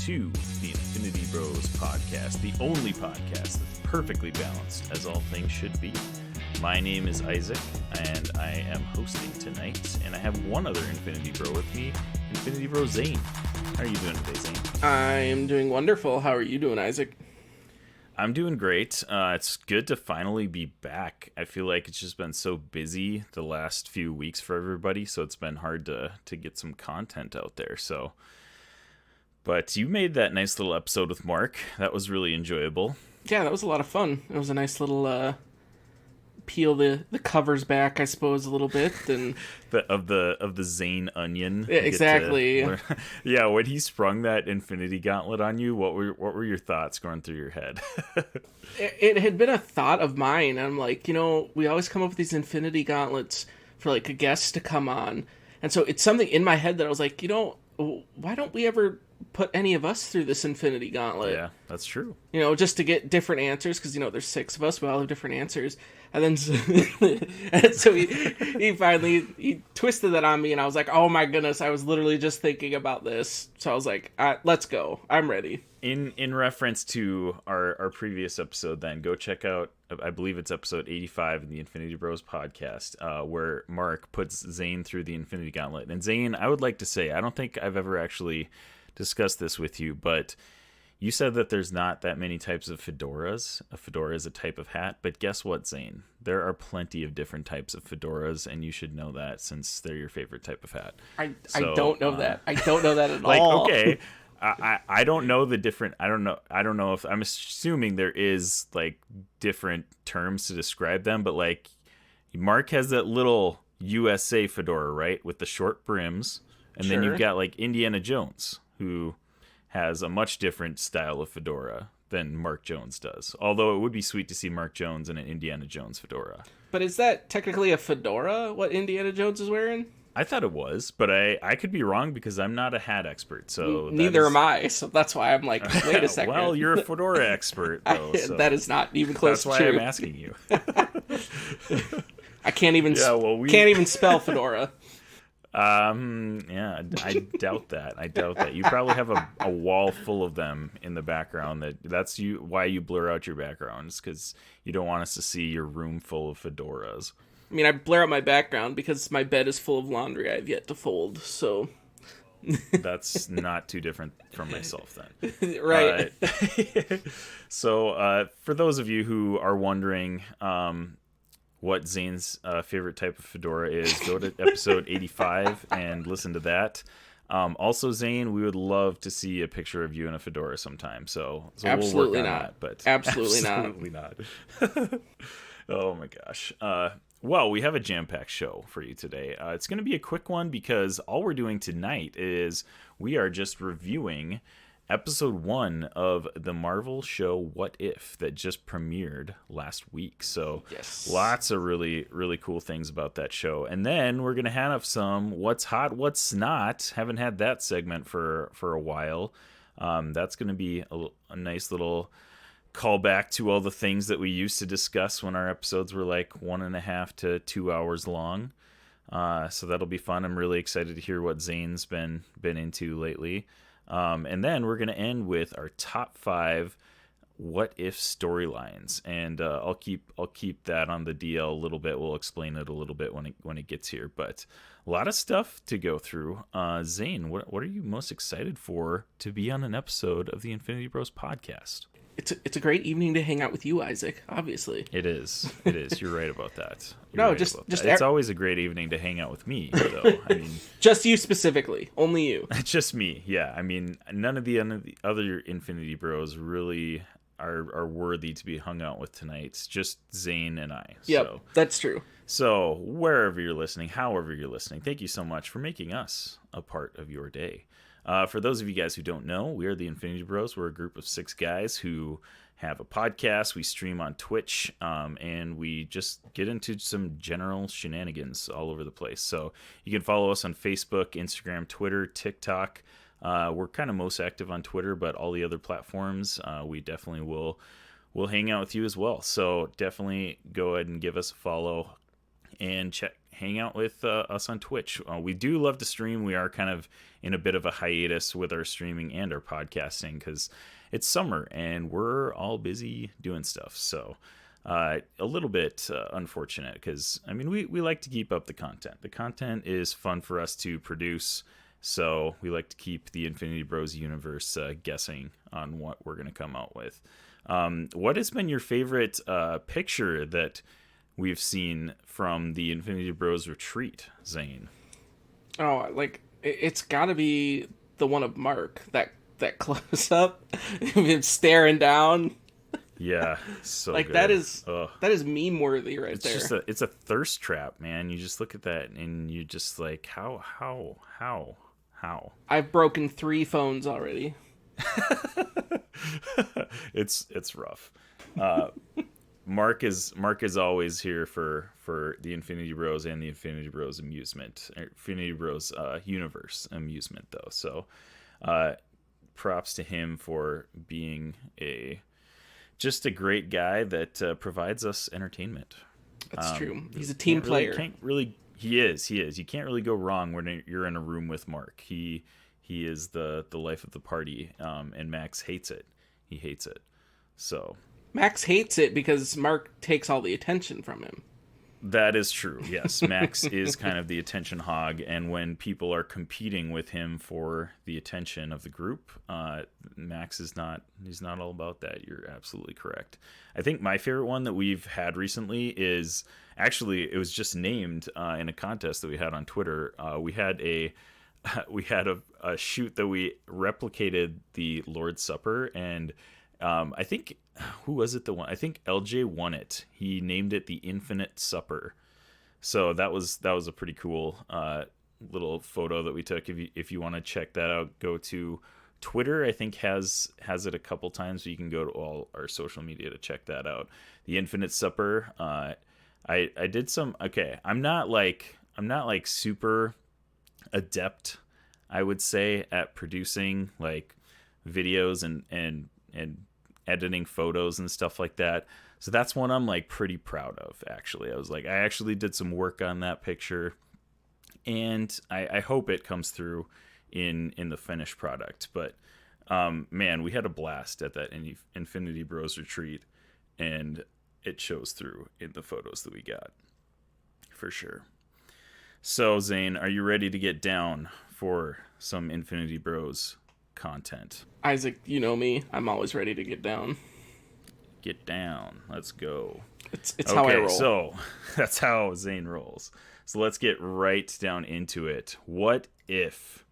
to the Infinity Bros podcast, the only podcast that's perfectly balanced as all things should be. My name is Isaac, and I am hosting tonight, and I have one other Infinity Bro with me, Infinity Bro Zayne. How are you doing today, Zayne? I am doing wonderful. How are you doing, Isaac? I'm doing great. It's good to finally be back. I feel like it's just been so busy the last few weeks for everybody, so it's been hard to get some content out there. But you made that nice little episode with Mark. That was really enjoyable. Yeah, that was a lot of fun. It was a nice little peel the covers back, I suppose, a little bit, and of the Zayne onion. Yeah, exactly. Yeah, when he sprung that Infinity Gauntlet on you, what were your thoughts going through your head? it had been a thought of mine. I'm like, we always come up with these Infinity Gauntlets for like a guest to come on, and so it's something in my head that I was like, why don't we ever put any of us through this Infinity Gauntlet? Yeah, that's true. Just to get different answers, because there's 6 of us, we all have different answers. And then and so he finally twisted that on me, and I was like, oh my goodness, I was literally just thinking about this. So I was like, let's go, I'm ready. In reference to our previous episode, then go check out, I believe it's episode 85 in the Infinity Bros podcast, where Mark puts Zayne through the Infinity Gauntlet. And Zayne, I would like to say, I don't think I've ever actually discussed this with you, but you said that there's not that many types of fedoras. A fedora is a type of hat, but guess what, Zayne? There are plenty of different types of fedoras, and you should know that since they're your favorite type of hat. I don't know that. I don't know that at all. Okay. I don't know the different. I don't know if I'm assuming there is like different terms to describe them, but like Mark has that little USA fedora, right, with the short brims, and Sure. then you've got like Indiana Jones, who has a much different style of fedora than Mark Jones does. Although it would be sweet to see Mark Jones in an Indiana Jones fedora. But is that technically a fedora, what Indiana Jones is wearing? I thought it was, but I could be wrong because I'm not a hat expert. So neither am I. So that's why I'm like, wait a second. Well, you're a fedora expert, though. So that is not even close to that's why true. I'm asking you. I can't even can't even spell fedora. Yeah, I doubt that. You probably have a wall full of them in the background. That's why you blur out your backgrounds, because you don't want us to see your room full of fedoras. I mean, I blur out my background because my bed is full of laundry I've yet to fold, so... That's not too different from myself, then. Right. So, for those of you who are wondering what Zayne's favorite type of fedora is, go to episode 85 and listen to that. Also, Zayne, we would love to see a picture of you in a fedora sometime. So absolutely we'll work on not. That, but absolutely not. Oh my gosh. Well, we have a jam-packed show for you today. It's going to be a quick one because all we're doing tonight is we are just reviewing episode 1 of the Marvel show What If that just premiered last week. So yes. Lots of really, really cool things about that show. And then we're going to have some What's Hot, What's Not. Haven't had that segment for a while. That's going to be a nice little call back to all the things that we used to discuss when our episodes were like 1.5 to 2 hours long. So that'll be fun. I'm really excited to hear what Zayne's been into lately. And then we're going to end with our top 5 what if storylines. And I'll keep that on the DL a little bit. We'll explain it a little bit when it gets here. But a lot of stuff to go through. Zayne, what are you most excited for to be on an episode of the Infinity Bros podcast? It's a great evening to hang out with you, Isaac, obviously. It is. You're right about that. It's always a great evening to hang out with me, though. I mean, just you specifically. Only you. Just me, yeah. I mean, none of the other Infinity Bros really are worthy to be hung out with tonight. It's just Zayne and I. Yep, so, that's true. So, wherever you're listening, however you're listening, thank you so much for making us a part of your day. For those of you guys who don't know, we are the Infinity Bros. We're a group of 6 guys who have a podcast. We stream on Twitch, and we just get into some general shenanigans all over the place. So you can follow us on Facebook, Instagram, Twitter, TikTok. We're kind of most active on Twitter, but all the other platforms, we definitely will hang out with you as well. So definitely go ahead and give us a follow and hang out with us on Twitch. We do love to stream. We are kind of in a bit of a hiatus with our streaming and our podcasting because it's summer and we're all busy doing stuff. So a little bit unfortunate because, I mean, we like to keep up the content. The content is fun for us to produce. So we like to keep the Infinity Bros universe guessing on what we're going to come out with. What has been your favorite picture that we've seen from the Infinity Bros retreat, Zayne? Oh, like it's got to be the one of Mark, that close up, him staring down. Yeah, so like good. that is meme worthy right it's there. Just it's a thirst trap, man. You just look at that and you just like how. I've broken 3 phones already. It's rough. Mark is always here for the Infinity Bros and the Infinity Bros Infinity Bros universe amusement though. So props to him for being just a great guy that provides us entertainment. That's true. He's a team player. He is. You can't really go wrong when you're in a room with Mark. He is the life of the party, and Max hates it. He hates it. So Max hates it because Mark takes all the attention from him. That is true. Yes, Max is kind of the attention hog, and when people are competing with him for the attention of the group, Max is not. He's not all about that. You're absolutely correct. I think my favorite one that we've had recently is actually it was just named in a contest that we had on Twitter. We had a shoot that we replicated the Lord's Supper, and I think. Who was it? I think LJ won it. He named it the Infinite Supper. So that was a pretty cool little photo that we took. If you want to check that out, go to Twitter. I think has it a couple times. So you can go to all our social media to check that out. The Infinite Supper. I did some. Okay, I'm not like super adept, I would say, at producing like videos and editing photos and stuff like that. So that's one I'm like pretty proud of, actually. I actually did some work on that picture, and I hope it comes through in the finished product. But man, we had a blast at that Infinity Bros retreat, and it shows through in the photos that we got for sure. So Zayne, are you ready to get down for some Infinity Bros content? Isaac, you know me. I'm always ready to get down. Get down. Let's go. It's okay, how I roll. So that's how Zayne rolls. So let's get right down into it. What If?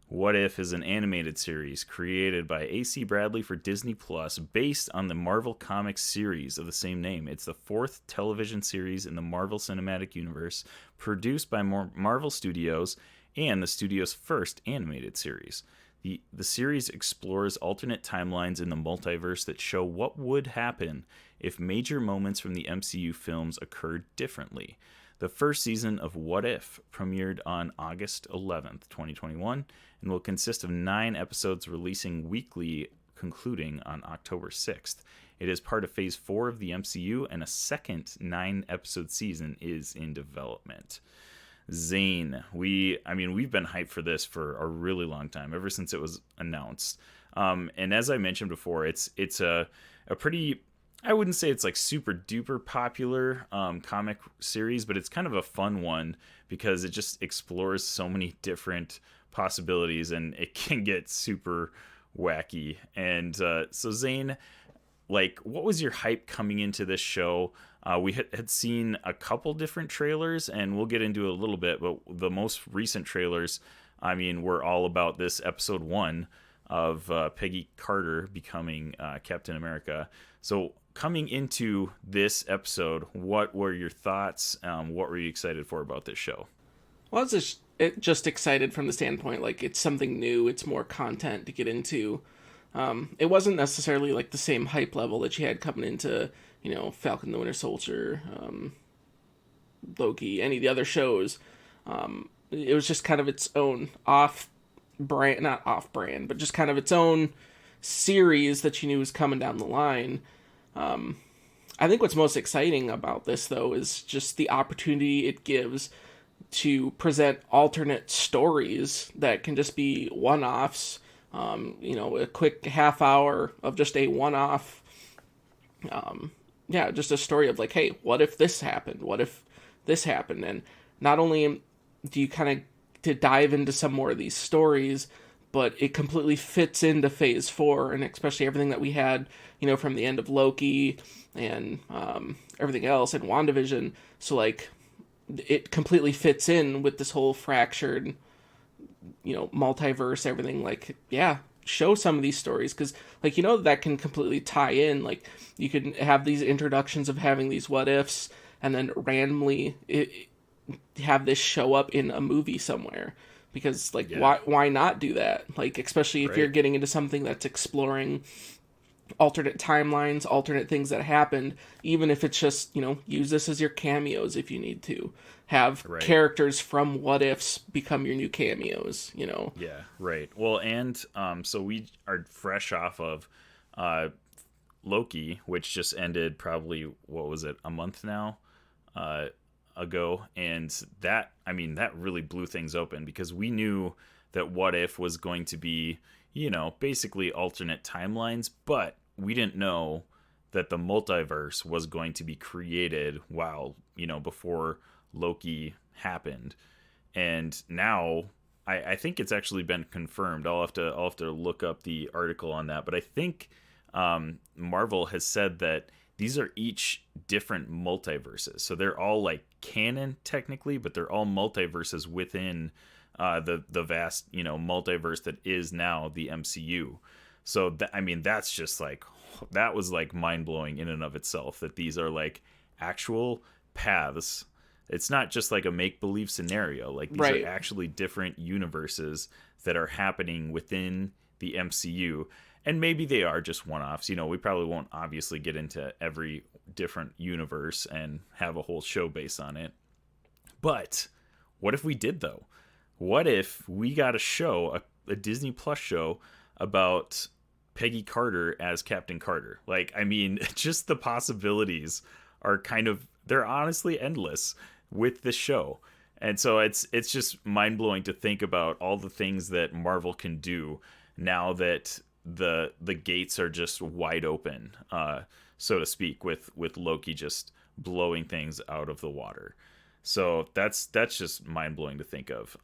What If is an animated series created by A.C. Bradley for Disney Plus based on the Marvel Comics series of the same name. It's the 4th television series in the Marvel Cinematic Universe, produced by Marvel Studios and the studio's first animated series. The series explores alternate timelines in the multiverse that show what would happen if major moments from the MCU films occurred differently. The first season of What If premiered on August 11th, 2021, and will consist of 9 episodes releasing weekly, concluding on October 6th. It is part of Phase 4 of the MCU, and a second 9-episode season is in development. Zayne, we've been hyped for this for a really long time, ever since it was announced. And as I mentioned before, it's a pretty, I wouldn't say it's like super duper popular comic series, but it's kind of a fun one because it just explores so many different possibilities and it can get super wacky. And so Zayne, like, what was your hype coming into this show? We had seen a couple different trailers, and we'll get into it a little bit, but the most recent trailers, I mean, were all about this episode 1 of Peggy Carter becoming Captain America. So coming into this episode, what were your thoughts? What were you excited for about this show? Well, I was just excited from the standpoint, like, it's something new, it's more content to get into. It wasn't necessarily like the same hype level that you had coming into, Falcon the Winter Soldier, Loki, any of the other shows. It was just kind of its own not off-brand, but just kind of its own series that you knew was coming down the line. I I think what's most exciting about this, though, is just the opportunity it gives to present alternate stories that can just be one-offs. A quick half hour of just a one-off. Just a story of like, hey, what if this happened? What if this happened? And not only do you kind of to dive into some more of these stories, but it completely fits into Phase 4, and especially everything that we had, from the end of Loki and everything else and WandaVision. So, like, it completely fits in with this whole fractured, multiverse, everything. Like, yeah, show some of these stories, because, like, that can completely tie in. Like, you could have these introductions of having these what-ifs, and then randomly have this show up in a movie somewhere. Because, like, why not do that? Like, especially if you're getting into something that's exploring alternate timelines, alternate things that happened, even if it's just, use this as your cameos if you need to. Have characters from what ifs become your new cameos, Yeah, right. Well, and so we are fresh off of Loki, which just ended probably, what was it, a month now? Ago, and that really blew things open, because we knew that What If was going to be, basically alternate timelines, but we didn't know that the multiverse was going to be created before Loki happened. And now I think it's actually been confirmed. I'll have to look up the article on that, but I think Marvel has said that these are each different multiverses. So they're all like canon technically, but they're all multiverses within the vast, multiverse that is now the MCU. So that's just like, that was like mind blowing in and of itself, that these are like actual paths. It's not just like a make believe scenario. Like, these are actually different universes that are happening within the MCU. And maybe they are just one-offs. We probably won't obviously get into every different universe and have a whole show based on it. But what if we did, though? What if we got a show, a Disney Plus show about Peggy Carter as Captain Carter? Like, just the possibilities are they're honestly endless with this show. And so it's just mind-blowing to think about all the things that Marvel can do now that the gates are just wide open, so to speak, with Loki just blowing things out of the water. So that's just mind blowing to think of.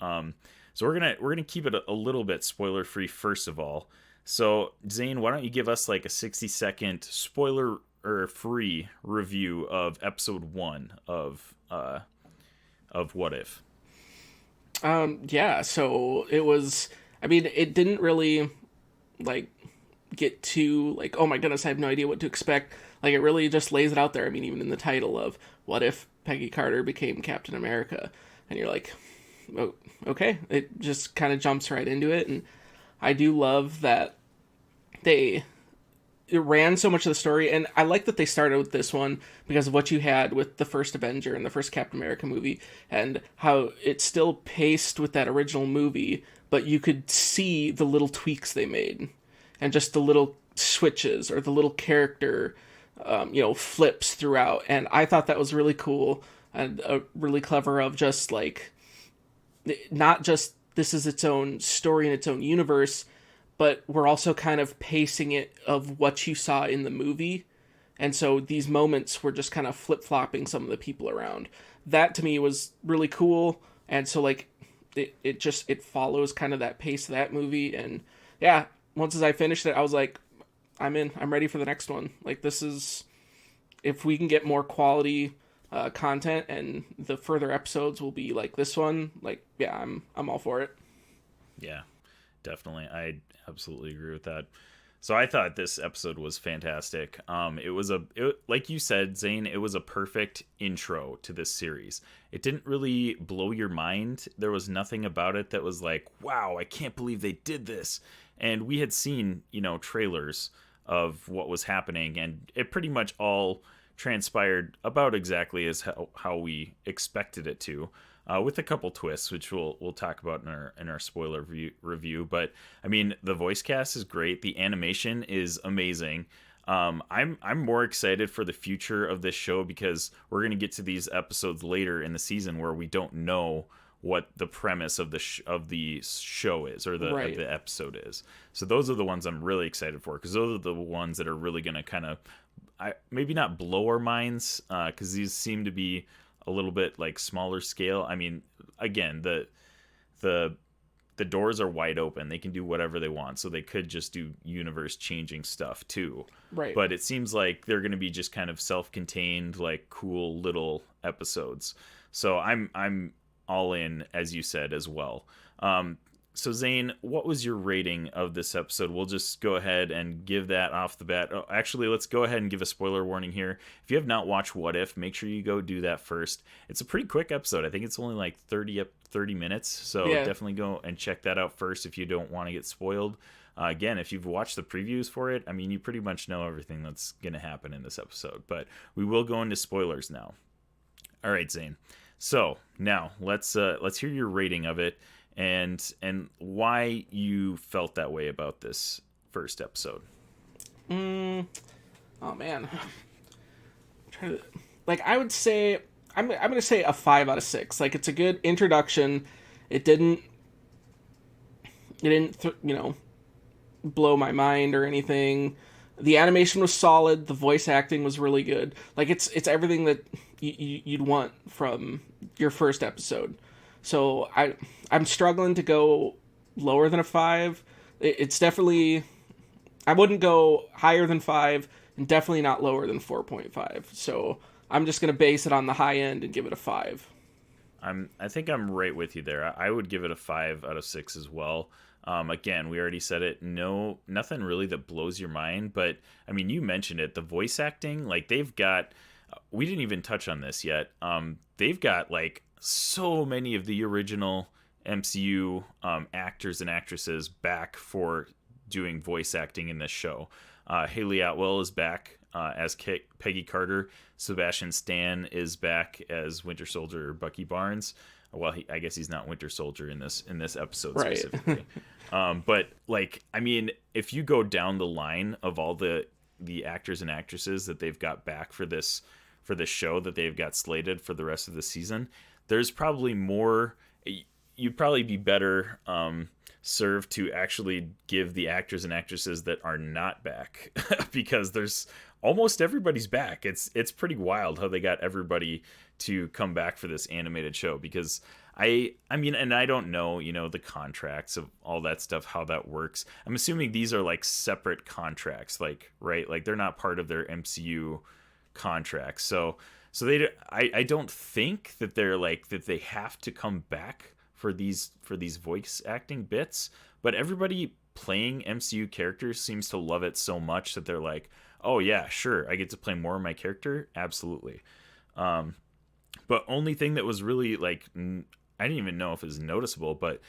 So we're gonna keep it a little bit spoiler free first of all. So Zane, why don't you give us like a 60-second spoiler or free review of episode 1 of What If? So it was. It didn't really like get too like, oh my goodness, I have no idea what to expect. Like, it really just lays it out there. Even in the title of What If Peggy Carter Became Captain America, and you're like, oh, okay, it just kind of jumps right into it. And I do love that it ran so much of the story, and I like that they started with this one because of what you had with the first Avenger and the first Captain America movie, and how it's still paced with that original movie, but you could see the little tweaks they made, and just the little switches or the little character, flips throughout. And I thought that was really cool and really clever, of just like, not just this is its own story in its own universe, but we're also kind of pacing it of what you saw in the movie. And so these moments were just kind of flip-flopping some of the people around. That to me was really cool. And so like it follows kind of that pace of that movie. And yeah, once as I finished it, I was like, I'm in. I'm ready for the next one. Like, this is, if we can get more quality content and the further episodes will be like this one, like, yeah, I'm all for it. Yeah, definitely. I absolutely agree with that. So I thought this episode was fantastic. It was like you said, Zane, it was a perfect intro to this series. It didn't really blow your mind. There was nothing about it that was like, wow, I can't believe they did this. And we had seen, trailers of what was happening, and it pretty much all transpired about exactly as how we expected it to. With a couple twists, which we'll talk about in our spoiler review. But I mean, the voice cast is great. The animation is amazing. I'm more excited for the future of this show because we're going to get to these episodes later in the season where we don't know what the premise of the show is, or of the episode is. So those are the ones I'm really excited for, because those are the ones that are really going to kind of, maybe not blow our minds, because these seem to be a little bit like smaller scale. I mean, again, the doors are wide open. They can do whatever they want. So they could just do universe changing stuff too. Right. But it seems like they're going to be just kind of self-contained, like cool little episodes. So I'm all in, as you said, as well. So Zayne, what was your rating of this episode? We'll just go ahead and give that off the bat. Oh, actually, let's go ahead and give a spoiler warning here. If you have not watched What If, make sure you go do that first. It's a pretty quick episode. I think it's only like 30 minutes. So definitely go and check that out first if you don't want to get spoiled. Again, if you've watched the previews for it, I mean, you pretty much know everything that's going to happen in this episode. But we will go into spoilers now. All right, Zayne. So now let's hear your rating of it and why you felt that way about this first episode. Oh man, I would say I'm gonna say a 5 out of 6. Like, it's a good introduction. It didn't blow my mind or anything. The animation was solid. The voice acting was really good. Like, it's everything that you'd want from your first episode. So I'm struggling to go lower than a 5. It's definitely, I wouldn't go higher than 5 and definitely not lower than 4.5. So I'm just going to base it on the high end and give it a 5. I think I'm right with you there. I would give it a 5 out of 6 as well. Again, we already said it. No, nothing really that blows your mind. But I mean, you mentioned it. The voice acting, like, they've got. We didn't even touch on this yet. They've got like so many of the original MCU actors and actresses back for doing voice acting in this show. Haley Atwell is back as Peggy Carter. Sebastian Stan is back as Winter Soldier Bucky Barnes. Well, I guess he's not Winter Soldier in this episode specifically. But like, I mean, if you go down the line of all the actors and actresses that they've got back for this show that they've got slated for the rest of the season, there's probably more. You'd probably be better served to actually give the actors and actresses that are not back because there's almost everybody's back. It's pretty wild how they got everybody to come back for this animated show, because I mean, and I don't know, the contracts of all that stuff, how that works. I'm assuming these are like separate contracts, like, right? Like, they're not part of their MCU contracts. So I don't think that they're like that they have to come back for these voice acting bits, but everybody playing MCU characters seems to love it so much that they're like, oh yeah, sure, I get to play more of my character, absolutely. But only thing that was really like, I didn't even know if it was noticeable, but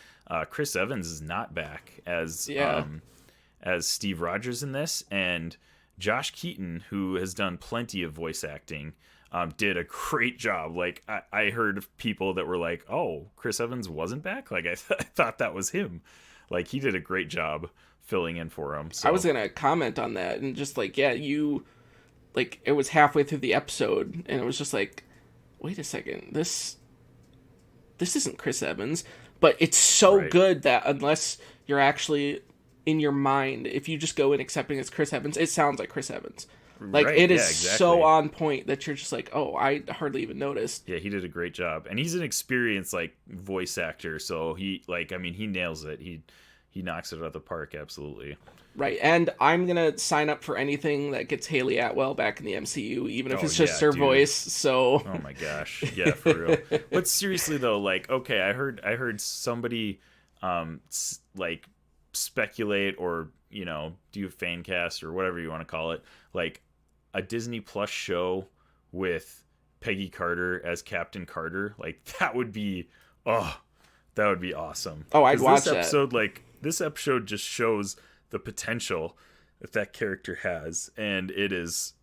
Chris Evans is not back as Steve Rogers in this, and Josh Keaton, who has done plenty of voice acting, did a great job. Like, I heard of people that were like, oh, Chris Evans wasn't back? Like, I thought that was him. Like, he did a great job filling in for him. So. I was going to comment on that and just like, yeah, it was halfway through the episode and it was just like, wait a second, this isn't Chris Evans. But it's so good that unless you're actually in your mind, if you just go in accepting it's Chris Evans, it sounds like Chris Evans. Like, it is so on point that you're just like, oh, I hardly even noticed. Yeah, he did a great job. And he's an experienced, like, voice actor, so he nails it. He knocks it out of the park, absolutely. Right, and I'm going to sign up for anything that gets Haley Atwell back in the MCU, even if it's just her voice, so... Oh my gosh, yeah, for real. But seriously, though, like, okay, I heard somebody, like, speculate or, do a fan cast or whatever you want to call it, like, a Disney Plus show with Peggy Carter as Captain Carter, like, that would be awesome. Oh, I'd watch this episode, that. Like, this episode just shows the potential that character has, and it's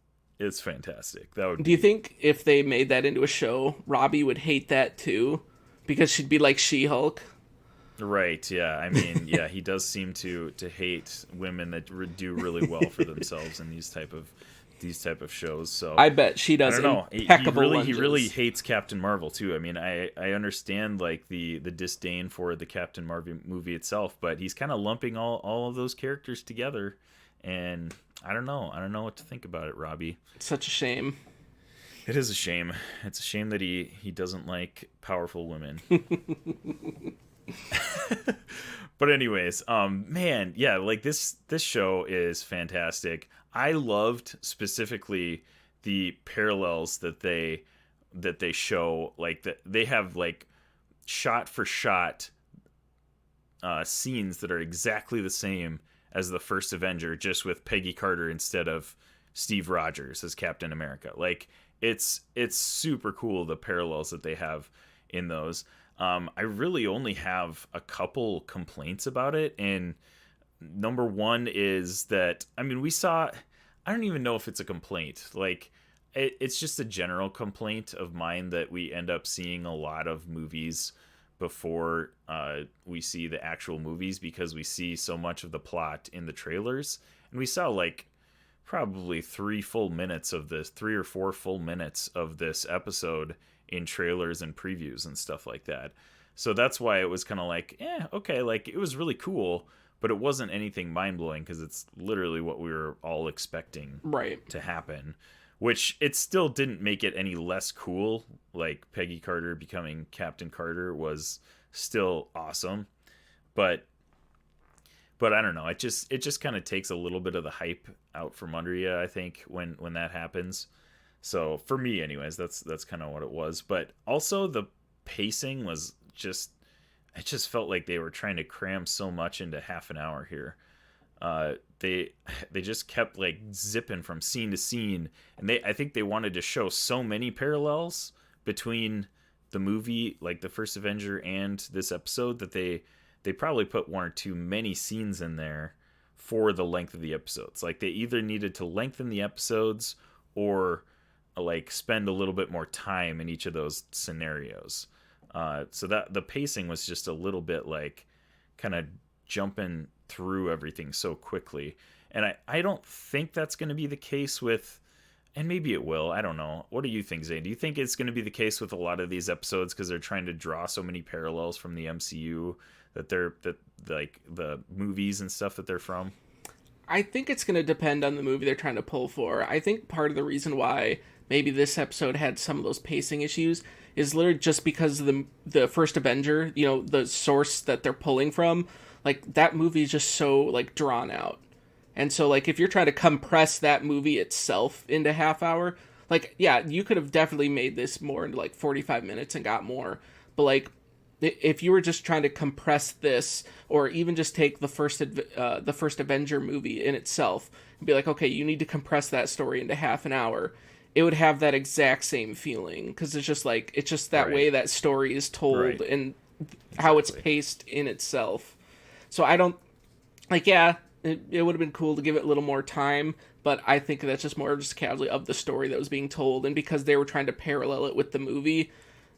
fantastic. Do you think if they made that into a show, Robbie would hate that too? Because she'd be like She-Hulk? Right. Yeah. I mean, yeah, he does seem to hate women that do really well for themselves in these type of shows. So I bet she I does don't know. He impeccable really lunges. hates Captain Marvel too. I mean, I understand like the disdain for the Captain Marvel movie itself, but he's kind of lumping all of those characters together, and I don't know. I don't know what to think about it, Robbie. Such a shame. It is a shame. It's a shame that he doesn't like powerful women. But anyways, man, yeah, like this show is fantastic. I loved specifically the parallels that they show, like that they have like shot for shot scenes that are exactly the same as the first Avenger, just with Peggy Carter instead of Steve Rogers as Captain America. Like it's super cool, the parallels that they have in those. I really only have a couple complaints about it, and number one is that I mean we saw. I don't even know if it's a complaint. Like it's just a general complaint of mine that we end up seeing a lot of movies before we see the actual movies because we see so much of the plot in the trailers, and we saw like probably 3 or 4 full minutes of this episode in trailers and previews and stuff like that. So that's why it was kind of like, okay, like it was really cool, but it wasn't anything mind blowing because it's literally what we were all expecting Right. to happen. Which it still didn't make it any less cool. Like Peggy Carter becoming Captain Carter was still awesome, but I don't know. It just kind of takes a little bit of the hype out from under you, I think, when that happens. So for me, anyways, that's kind of what it was. But also the pacing was just, it just felt like they were trying to cram so much into half an hour here. They just kept like zipping from scene to scene, and I think they wanted to show so many parallels between the movie, like the first Avenger, and this episode that they probably put one or two many scenes in there for the length of the episodes. Like they either needed to lengthen the episodes or like spend a little bit more time in each of those scenarios. So that the pacing was just a little bit like kind of jumping through everything so quickly. And I don't think that's going to be the case with, and maybe it will, I don't know. What do you think, Zane? Do you think it's going to be the case with a lot of these episodes because they're trying to draw so many parallels from the MCU that like the movies and stuff that they're from? I think it's going to depend on the movie they're trying to pull for. I think part of the reason why maybe this episode had some of those pacing issues is literally just because of the first Avenger, the source that they're pulling from, like that movie is just so like drawn out. And so like if you're trying to compress that movie itself into half hour, like yeah, you could have definitely made this more into like 45 minutes and got more. But like if you were just trying to compress this, or even just take the first Avenger movie in itself and be like, okay, you need to compress that story into half an hour, it would have that exact same feeling because it's just that Right. way that story is told Right. and how it's Exactly. paced in itself. So I don't like, yeah, it would have been cool to give it a little more time, but I think that's just more just casually of the story that was being told, and because they were trying to parallel it with the movie,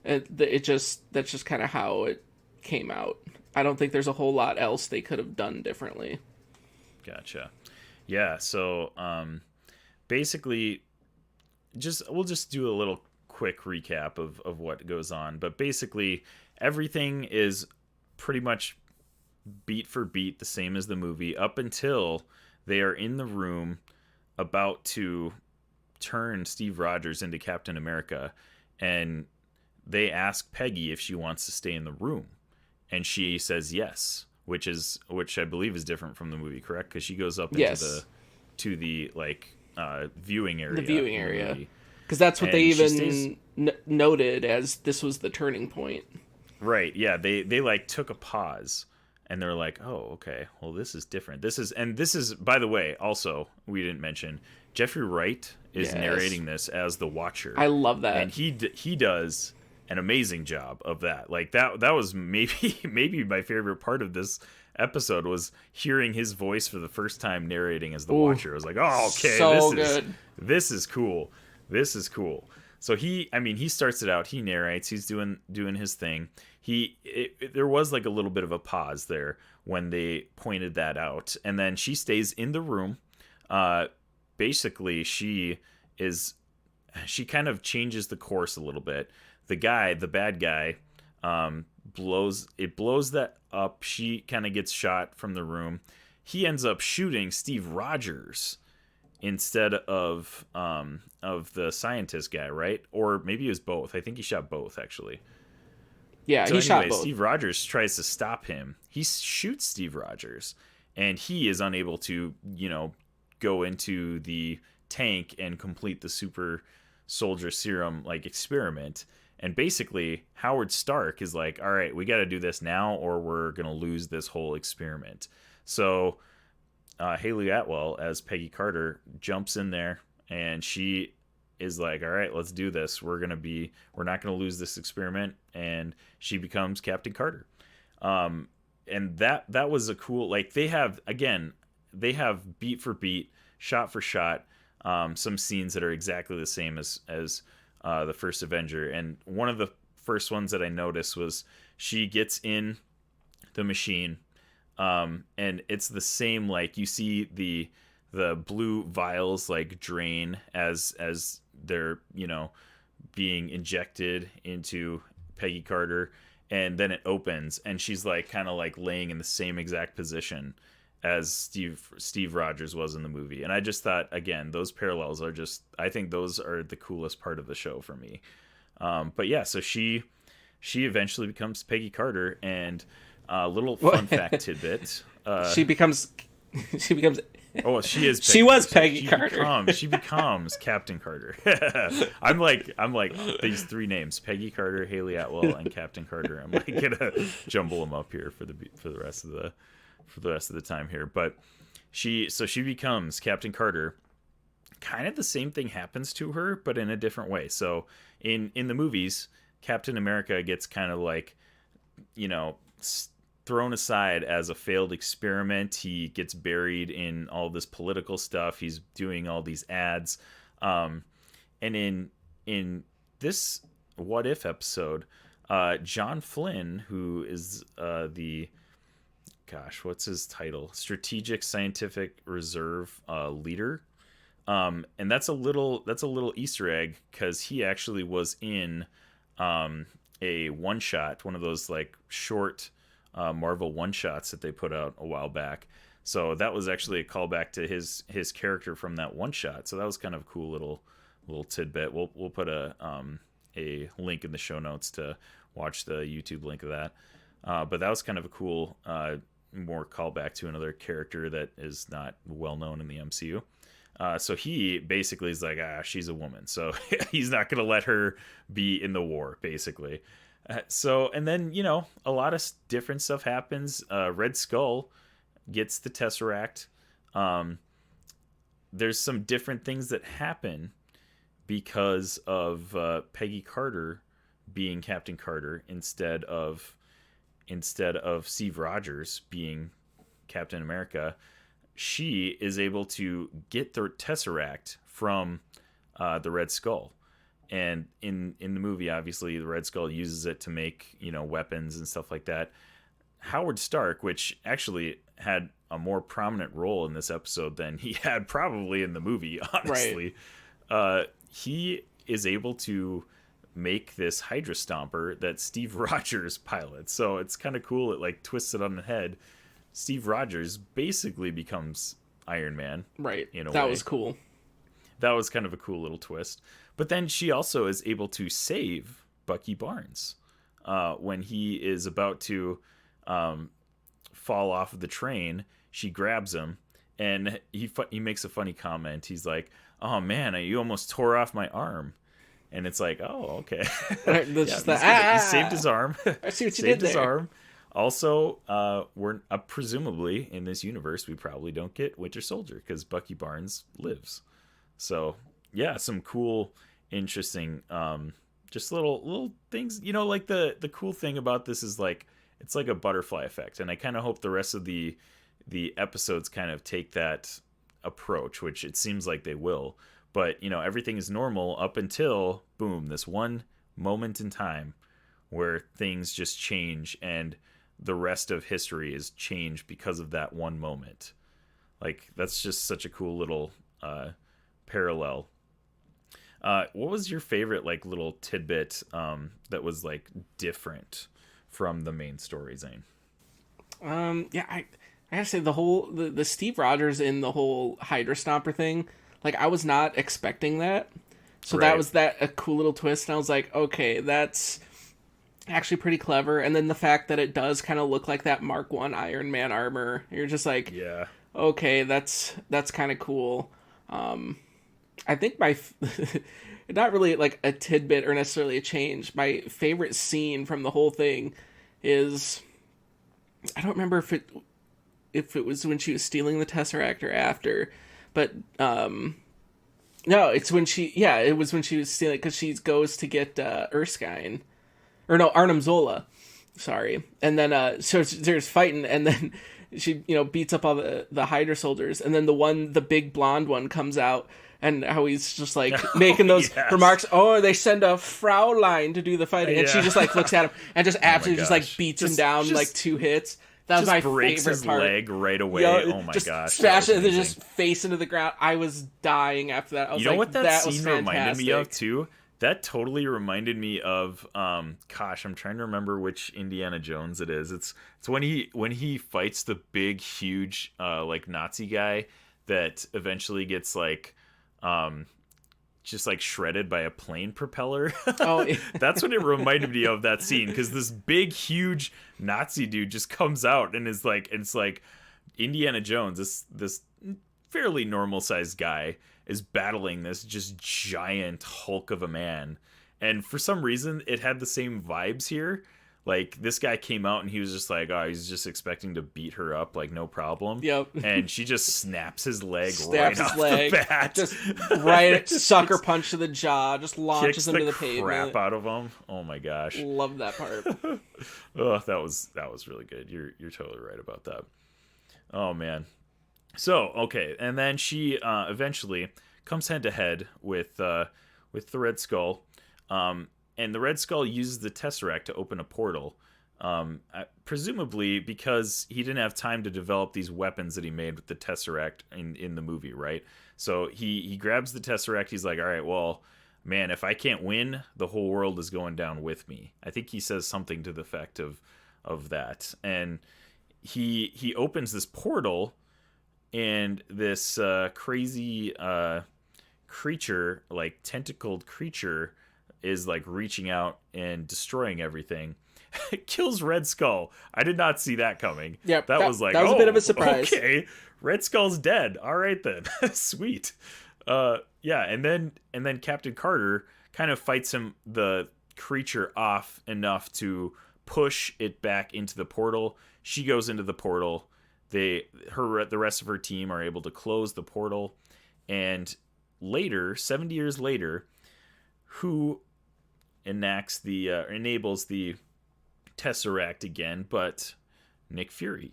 that's just kind of how it came out. I don't think there's a whole lot else they could have done differently. Gotcha. Yeah, so basically we'll just do a little quick recap of what goes on. But basically everything is pretty much beat for beat the same as the movie up until they are in the room about to turn Steve Rogers into Captain America, and they ask Peggy if she wants to stay in the room, and she says yes, which I believe is different from the movie, correct? Because she goes up into Yes, the like viewing area, the viewing in the area, movie. because that's what they And she stays. even noted as this was the turning point. Right, yeah, they like took a pause, and they're like, oh, okay, well, this is different. This is, by the way, also we didn't mention Jeffrey Wright is Yes. narrating this as the Watcher. I love that. And he does an amazing job of that. Like that was maybe my favorite part of this episode was hearing his voice for the first time narrating as the Ooh, Watcher. I was like, oh, okay, so good. this is cool. This is cool. So he starts it out. He narrates. He's doing his thing. there was like a little bit of a pause there when they pointed that out, and then she stays in the room. Basically, she kind of changes the course a little bit. The bad guy, blows that up. She kind of gets shot from the room. He ends up shooting Steve Rogers instead of the scientist guy, right? Or maybe it was both. I think he shot both, actually. Yeah, So he anyway, shot both. Steve Rogers tries to stop him. He shoots Steve Rogers, and he is unable to, go into the tank and complete the super soldier serum like experiment. And basically, Howard Stark is like, all right, we got to do this now or we're going to lose this whole experiment. So Haley Atwell as Peggy Carter jumps in there, and she is like, all right, let's do this. We're not going to lose this experiment. And she becomes Captain Carter. And that was a cool, like, they have beat for beat, shot for shot, some scenes that are exactly the same as the first Avenger. And one of the first ones that I noticed was she gets in the machine, and it's the same, like, you see the blue vials like drain as they're being injected into Peggy Carter, and then it opens and she's like kind of like laying in the same exact position as Steve Rogers was in the movie. And I just thought, again, those parallels are just, I think those are the coolest part of the show for me. But yeah, so she eventually becomes Peggy Carter, and a little fun fact tidbit. She becomes. Oh, she is. She was Peggy Carter. She becomes Captain Carter. I'm like these three names: Peggy Carter, Haley Atwell, and Captain Carter. I'm like gonna jumble them up here for the rest of the time here. But she becomes Captain Carter. Kind of the same thing happens to her, but in a different way. So in the movies, Captain America gets kind of like, thrown aside as a failed experiment. He gets buried in all this political stuff. He's doing all these ads. And in this What If episode, John Flynn, who is what's his title? Strategic Scientific Reserve leader. And that's a little Easter egg, because he actually was in a one shot, one of those like short Marvel one shots that they put out a while back. So that was actually a callback to his character from that one shot. So that was kind of a cool little tidbit. We'll put a link in the show notes to watch the YouTube link of that. But that was kind of a cool more callback to another character that is not well known in the MCU. So he basically is like, she's a woman, so he's not going to let her be in the war, basically. And then, a lot of different stuff happens. Red Skull gets the Tesseract. There's some different things that happen because of Peggy Carter being Captain Carter instead of Steve Rogers being Captain America. She is able to get the Tesseract from the Red Skull. And in the movie, obviously, the Red Skull uses it to make, weapons and stuff like that. Howard Stark, which actually had a more prominent role in this episode than he had probably in the movie, honestly. Right. He is able to make this Hydra Stomper that Steve Rogers pilots. So it's kind of cool. It like twists it on the head. Steve Rogers basically becomes Iron Man. Right. In a way. That was cool. That was kind of a cool little twist. But then she also is able to save Bucky Barnes when he is about to fall off of the train. She grabs him, and he makes a funny comment. He's like, "Oh man, you almost tore off my arm." And it's like, "Oh, okay." He saved his arm. I see what you did there. Saved his arm. Also, we're presumably in this universe, we probably don't get Winter Soldier because Bucky Barnes lives. So yeah, some cool, interesting, just little things. Like the cool thing about this is like it's like a butterfly effect, and I kind of hope the rest of the episodes kind of take that approach, which it seems like they will. But everything is normal up until boom, this one moment in time where things just change and the rest of history is changed because of that one moment. Like, that's just such a cool little parallel. What was your favorite like little tidbit that was like different from the main story, Zane? Yeah, I gotta say the Steve Rogers in the whole Hydra Stomper thing, like I was not expecting that. So Right. that was a cool little twist, and I was like, okay, that's actually pretty clever. And then the fact that it does kind of look like that Mark 1 Iron Man armor, you're just like, Yeah. okay, that's kind of cool. I think my not really like a tidbit or necessarily a change. My favorite scene from the whole thing is, I don't remember if it was when she was stealing the Tesseract or after, but no, it's when it was when she was stealing, because she goes to get Erskine, or no, Arnim Zola, sorry, and then so there's fighting, and then she beats up all the Hydra soldiers, and then the big blonde one comes out. And how he's just like making those remarks. Oh, they send a Fraulein to do the fighting, and she just like looks at him and just absolutely just like beats him down like 2 hits. That was my breaks favorite his part. Leg right away. Oh my gosh! Smash it and then just face into the ground. I was dying after that. I was what that was scene reminded me of too? That totally reminded me of gosh, I'm trying to remember which Indiana Jones it is. It's when he fights the big huge like Nazi guy that eventually gets like just like shredded by a plane propeller. Oh, yeah. That's what it reminded me of, that scene, because this big huge Nazi dude just comes out and is like, it's like Indiana Jones, this fairly normal sized guy, is battling this just giant hulk of a man, and for some reason it had the same vibes here. Like, this guy came out and he was just like, oh, he's just expecting to beat her up, like, no problem. Yep. And she just snaps his leg right off the bat. Just right sucker punch to the jaw, just launches him to the pavement. Crap out of him. Oh my gosh. Love that part. Oh, that was really good. You're totally right about that. Oh man. So, okay, and then she eventually comes head to head with the Red Skull. And the Red Skull uses the Tesseract to open a portal, presumably because he didn't have time to develop these weapons that he made with the Tesseract in the movie, right? So he grabs the Tesseract. He's like, all right, well, man, if I can't win, the whole world is going down with me. I think he says something to the effect of that. And he opens this portal, and this crazy creature, like tentacled creature, is like reaching out and destroying everything. It kills Red Skull. I did not see that coming. Yep, that was like, that was a bit of a surprise. Okay, Red Skull's dead. All right then. Sweet. Yeah, and then Captain Carter kind of fights the creature off enough to push it back into the portal. She goes into the portal. The rest of her team are able to close the portal, and later, 70 years later, who enables the Tesseract again, but Nick Fury.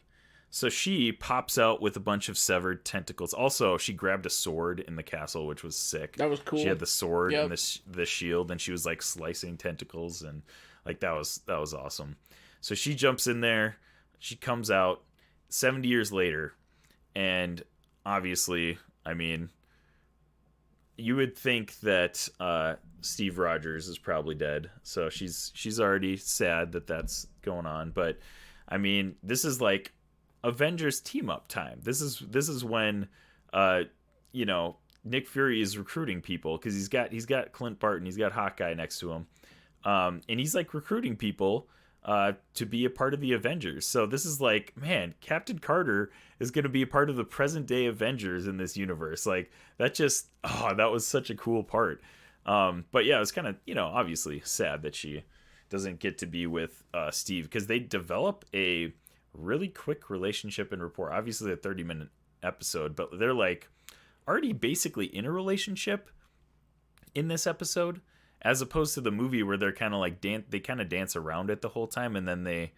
So she pops out with a bunch of severed tentacles. Also, she grabbed a sword in the castle, which was sick. That was cool. She had the sword and the shield, and she was like slicing tentacles, and like that was awesome. So she jumps in there. She comes out 70 years later, and obviously, I mean, you would think that Steve Rogers is probably dead, so she's already sad that that's going on. But I mean, this is like Avengers team up time. This is when Nick Fury is recruiting people, because he's got Clint Barton, he's got Hawkeye next to him, and he's like recruiting people to be a part of the Avengers. So this is like, man, Captain Carter is going to be a part of the present day Avengers in this universe. Like, that was such a cool part. But yeah, it was kind of, obviously sad that she doesn't get to be with Steve, because they develop a really quick relationship and rapport. Obviously a 30-minute episode, but they're like already basically in a relationship in this episode, as opposed to the movie where they're kind of like they kind of dance around it the whole time, and then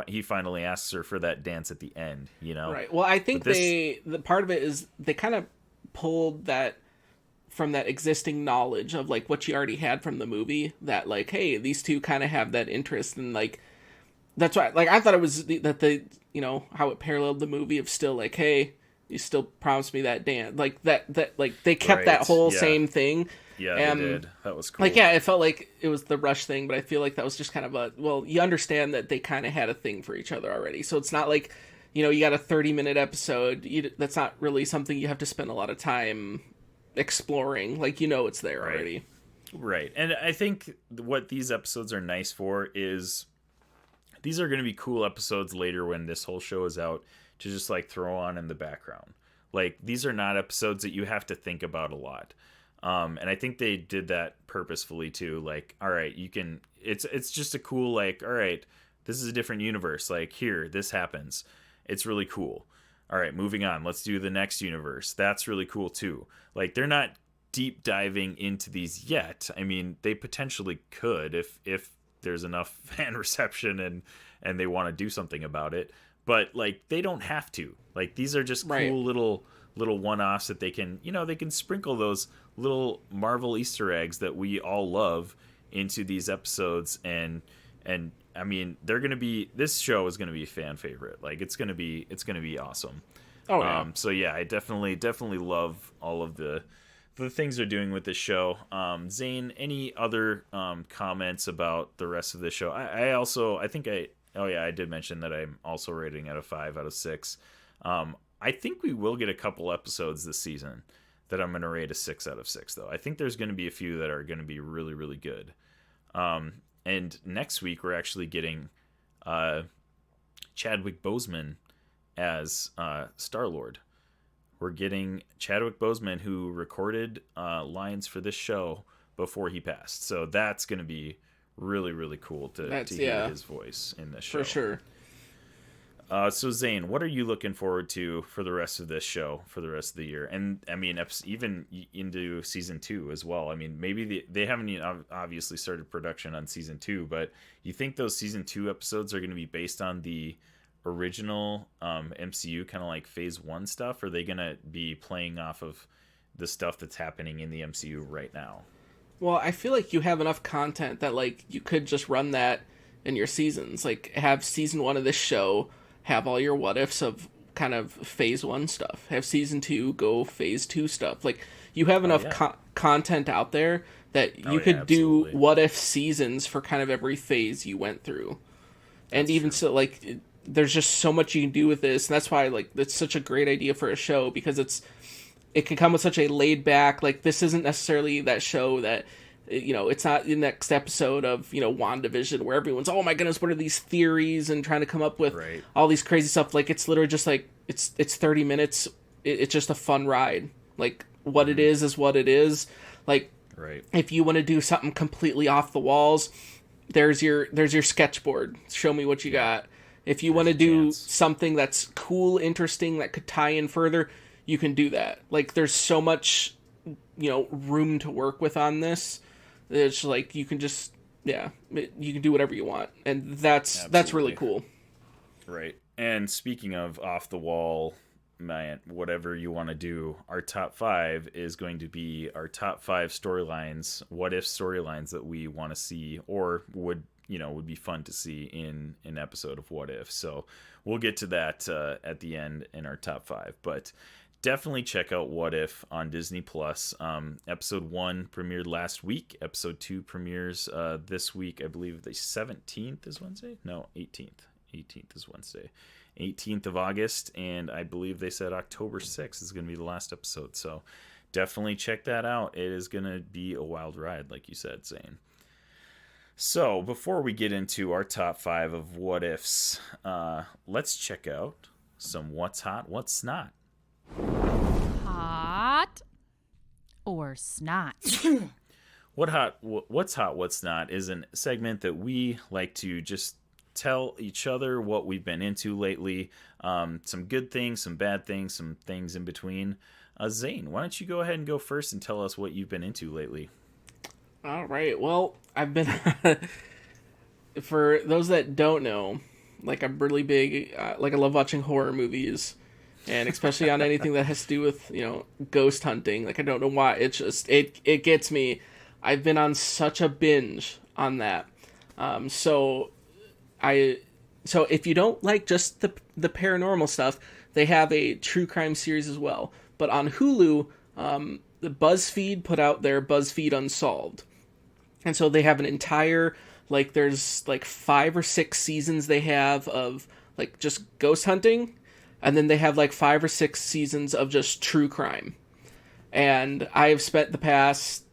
he finally asks her for that dance at the end, Right. Well, I think the part of it is they kind of pulled that from that existing knowledge of like what you already had from the movie, that like, hey, these two kind of have that interest, and like that's why like I thought it was that the how it paralleled the movie of still like, hey, you still promised me that dance, like that like they kept that whole same thing. Yeah, they did. That was cool. Like, yeah, it felt like it was the rush thing, but I feel like that was just kind of you understand that they kind of had a thing for each other already. So it's not like, you got a 30-minute episode. That's not really something you have to spend a lot of time exploring. Like, it's there already. Right. And I think what these episodes are nice for is these are going to be cool episodes later when this whole show is out to just like throw on in the background. Like, these are not episodes that you have to think about a lot. And I think they did that purposefully too. Like, all right, you can, it's just a cool, like, all right, this is a different universe. Like, here, this happens. It's really cool. All right, moving on. Let's do the next universe. That's really cool too. Like, they're not deep diving into these yet. I mean, they potentially could if there's enough fan reception and they want to do something about it. But like, they don't have to. Like, these are just cool little one-offs that they can, they can sprinkle those little Marvel Easter eggs that we all love into these episodes, and I mean, this show is gonna be a fan favorite. Like, it's gonna be awesome. Oh yeah. So yeah, I definitely love all of the things they're doing with this show. Zane, any other comments about the rest of the show? I did mention that I'm also rating it a 5 out of 6. I think we will get a couple episodes this season that I'm going to rate a 6 out of 6, though. I think there's going to be a few that are going to be really, really good. And next week, we're actually getting Chadwick Boseman as Star-Lord. We're getting Chadwick Boseman, who recorded lines for this show before he passed. So that's going to be really, really cool to hear his voice in this show. For sure. So Zane, what are you looking forward to for the rest of this show for the rest of the year? And I mean, even into season 2 as well. I mean, maybe they haven't obviously started production on season 2, but you think those season 2 episodes are going to be based on the original MCU kind of like phase 1 stuff? Or are they going to be playing off of the stuff that's happening in the MCU right now? Well, I feel like you have enough content that like you could just run that in your seasons. Like, have season 1 of this show have all your what ifs of kind of phase 1 stuff. Have season 2 go phase 2 stuff. Like, you have enough content out there that you could do what if seasons for kind of every phase you went through. And even so, like, there's just so much you can do with this, and that's why like it's such a great idea for a show, because it can come with such a laid back, like, this isn't necessarily that show that, it's not the next episode of, WandaVision where everyone's, oh my goodness, what are these theories, and trying to come up with all these crazy stuff. Like, it's literally just like, it's 30 minutes. It's just a fun ride. Like, what it is what it is. Like, if you want to do something completely off the walls, there's your sketchboard. Show me what you got. If you want to do something that's cool, interesting, that could tie in further, you can do that. Like, there's so much, room to work with on this. It's like, you can just, you can do whatever you want. And that's really cool. Right. And speaking of off the wall, man, whatever you want to do, our top 5 is going to be our top 5 storylines, what if storylines that we want to see or would be fun to see in an episode of What If. So we'll get to that at the end in our top 5. But definitely check out What If on Disney Plus. Episode 1 premiered last week. Episode 2 premieres this week. I believe the 17th is Wednesday. No, 18th. 18th is Wednesday. 18th of August, and I believe they said October 6th is going to be the last episode. So definitely check that out. It is going to be a wild ride, like you said, Zane. So, before we get into our top 5 of what ifs, let's check out some what's hot, what's not. Hot or snot? What's hot, what's not is a segment that we like to just tell each other what we've been into lately. Some good things, some bad things, some things in between. Zane, why don't you go ahead and go first and tell us what you've been into lately? All right. Well, I've been, for those that don't know, like, I'm really big, like, I love watching horror movies. and especially on anything that has to do with, ghost hunting. Like, I don't know why. It just, it gets me. I've been on such a binge on that. So if you don't like just the paranormal stuff, they have a true crime series as well. But on Hulu, the BuzzFeed put out their BuzzFeed Unsolved. And so they have an entire, like, there's like 5 or 6 seasons they have of like just ghost hunting. And then they have like 5 or 6 seasons of just true crime. And I have spent the past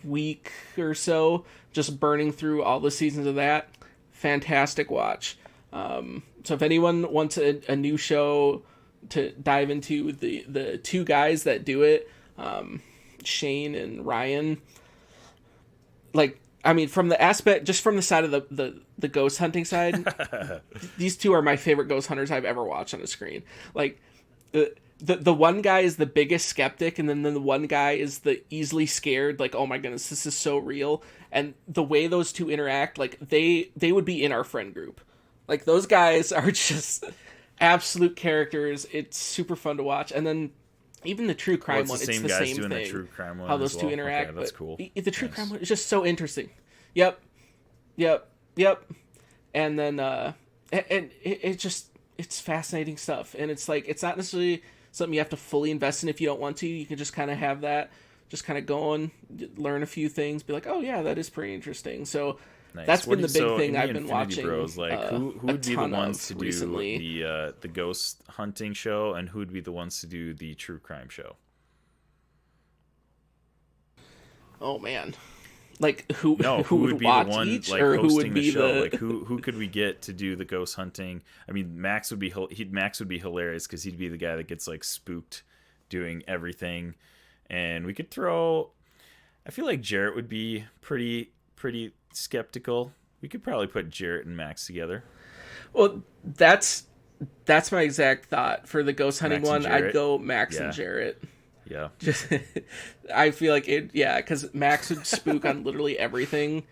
week or so just burning through all the seasons of that. Fantastic watch. So if anyone wants a new show to dive into, the two guys that do it, Shane and Ryan, like, I mean, from the aspect, just from the side of the ghost hunting side, these two are my favorite ghost hunters I've ever watched on a screen. Like, the one guy is the biggest skeptic, and then the one guy is the easily scared, like, oh my goodness, this is so real. And the way those two interact, like, they would be in our friend group. Like, those guys are just absolute characters. It's super fun to watch. And then even the true crime one, it's the same thing. The true crime one how those as two well. interact. Okay, that's but cool. The true crime one is just so interesting. Yep. And then it's fascinating stuff. And it's like, it's not necessarily something you have to fully invest in if you don't want to. You can just kind of have that, just kind of go on, learn a few things, be like, oh yeah, that is pretty interesting. So nice. That's been the big thing I've been Infinity watching. Bros, like, who would be the ones to do recently. the ghost hunting show, and who would be the ones to do the true crime show? Oh man, like who would be the one each, like or hosting who would be the show? the... Like who could we get to do the ghost hunting? I mean, Max would be hilarious because he'd be the guy that gets like spooked doing everything, and we could throw. I feel like Jarrett would be pretty skeptical. We could probably put Jarrett and Max together. Well, that's my exact thought for the ghost hunting one. I'd go Max and Jarrett. Yeah. Just, I feel like it. Yeah, because Max would spook on literally everything,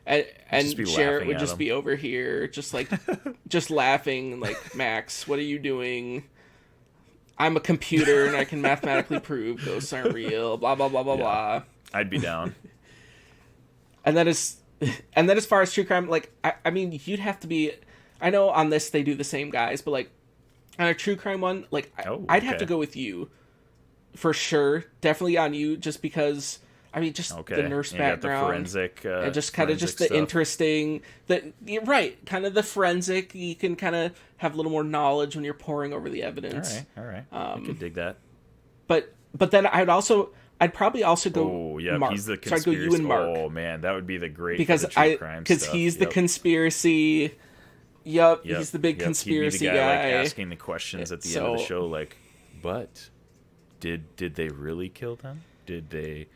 and Jarrett would just be over here, just like, just laughing. Like, Max, what are you doing? I'm a computer and I can mathematically prove ghosts aren't real. Blah blah blah blah blah. I'd be down. And then as far as true crime, like, I mean, you'd have to be. I know on this they do the same guys, but like on a true crime one, like I'd have to go with you for sure. Definitely on you, just because. I mean, just the nurse background, the forensic, and just kind of just the stuff. interesting. Right, kind of the forensic. You can kind of have a little more knowledge when you're poring over the evidence. All right. I could dig that. But then I'd probably also go. Oh yeah, Mark. he's the conspiracy. So I'd go you and Mark. Oh man, that would be the great because he's the conspiracy. Yep, he's the big conspiracy he'd be the guy. Like, guy asking the questions at the end of the show, like, but did they really kill them? Did they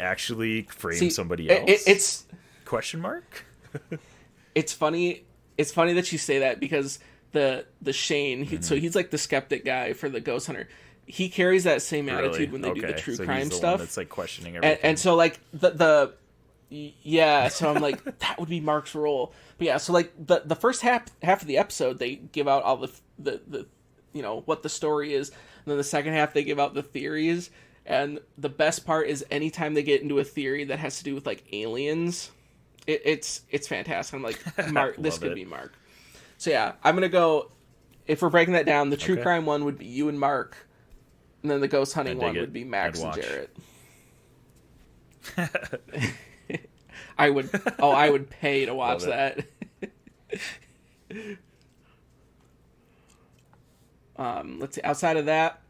actually frame somebody else? It's question mark. It's funny that you say that, because the Shane, so he's like the skeptic guy for the ghost hunter. He carries that same attitude when they do the true crime stuff. That's like questioning everything. And so like so I'm like, that would be Mark's role. But yeah, so like the first half of the episode, they give out all the what the story is, and then the second half they give out the theories. And the best part is anytime they get into a theory that has to do with like aliens, it's fantastic. I'm like, Mark, this could be Mark. So yeah, I'm gonna go. If we're breaking that down, the true crime one would be you and Mark, and then the ghost hunting one would be Max and Jarrett. I would pay to watch that. Let's see. Outside of that,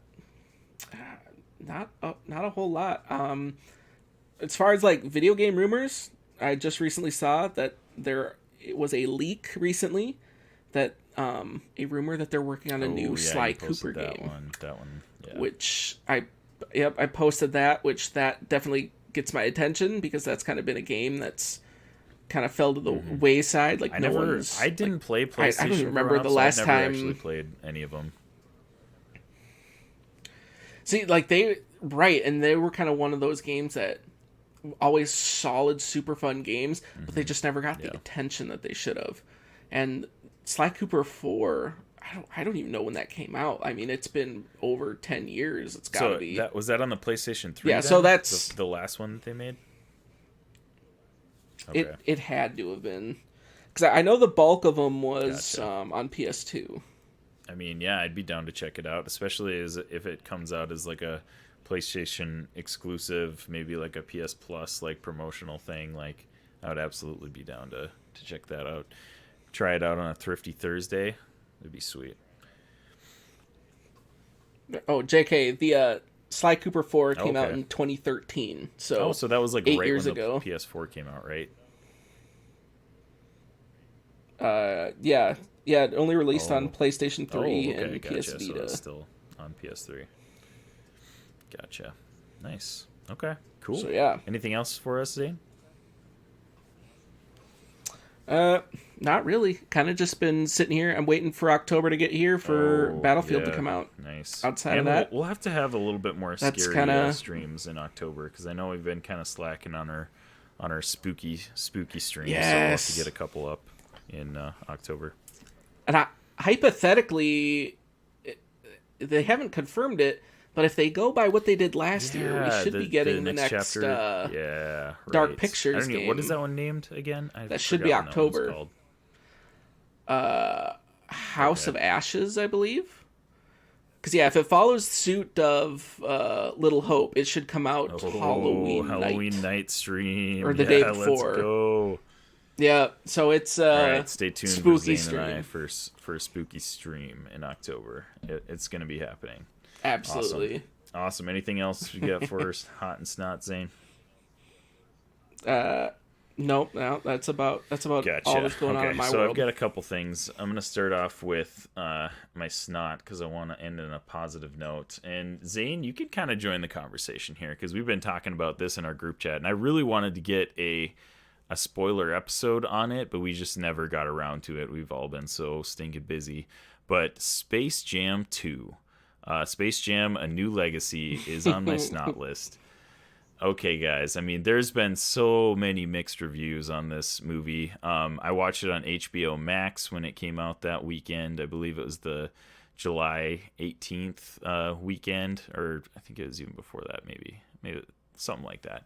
not a whole lot. As far as like video game rumors, I just recently saw that there was a leak recently that a rumor that they're working on a new Sly Cooper game. That one, yeah. Which I posted that, which that definitely gets my attention, because that's kind of been a game that's kind of fell to the wayside. Like, I didn't play PlayStation. I don't even remember the last time I actually played any of them. See, like and they were kind of one of those games that always solid, super fun games, but they just never got the attention that they should have. And Sly Cooper 4, I don't even know when that came out. I mean, it's been over 10 years. It's got to be. Was that on the PlayStation 3? Yeah, then? so that's the last one that they made. Okay. It had to have been, because I know the bulk of them was on PS2. I mean, yeah, I'd be down to check it out, especially if it comes out as like a PlayStation exclusive, maybe like a PS Plus like promotional thing. Like, I would absolutely be down to check that out. Try it out on a thrifty Thursday. It'd be sweet. Oh, JK, the Sly Cooper 4 came out in 2013. So that was like 8 right years when ago. The PS4 came out, right? Yeah, it only released on PlayStation 3 and gotcha. PS Vita. So it's still on PS3. Gotcha. Nice. Okay, cool. So yeah. Anything else for us, Zane? Not really. Kind of just been sitting here. I'm waiting for October to get here for Battlefield to come out. Nice. Outside and of that, we'll have to have a little bit more scary streams in October, because I know we've been kind of slacking on our spooky streams. Yes. So we'll have to get a couple up in October. And hypothetically, they haven't confirmed it, but if they go by what they did last year, we should be getting the next chapter. Dark Pictures game. What is that one named again? That should be October. House of Ashes, I believe. Because if it follows suit of Little Hope, it should come out Halloween night stream, or the day before. Let's go. Yeah, so it's all right, stay tuned spooky for Zane stream. and I for a spooky stream in October. It's going to be happening. Absolutely. Awesome. Anything else you got for us, hot and snot, Zane? Nope. No, that's about Gotcha. all that's going on in my so world. I've got a couple things. I'm going to start off with my snot, because I want to end on a positive note. And Zane, you can kind of join the conversation here, because we've been talking about this in our group chat, and I really wanted to get a spoiler episode on it, but we just never got around to it. We've all been so stinking busy. But Space Jam 2. Space Jam: A New Legacy is on my snot list. Okay, guys. I mean, there's been so many mixed reviews on this movie. I watched it on HBO Max when it came out that weekend. I believe it was the July 18th weekend, or I think it was even before that, maybe something like that.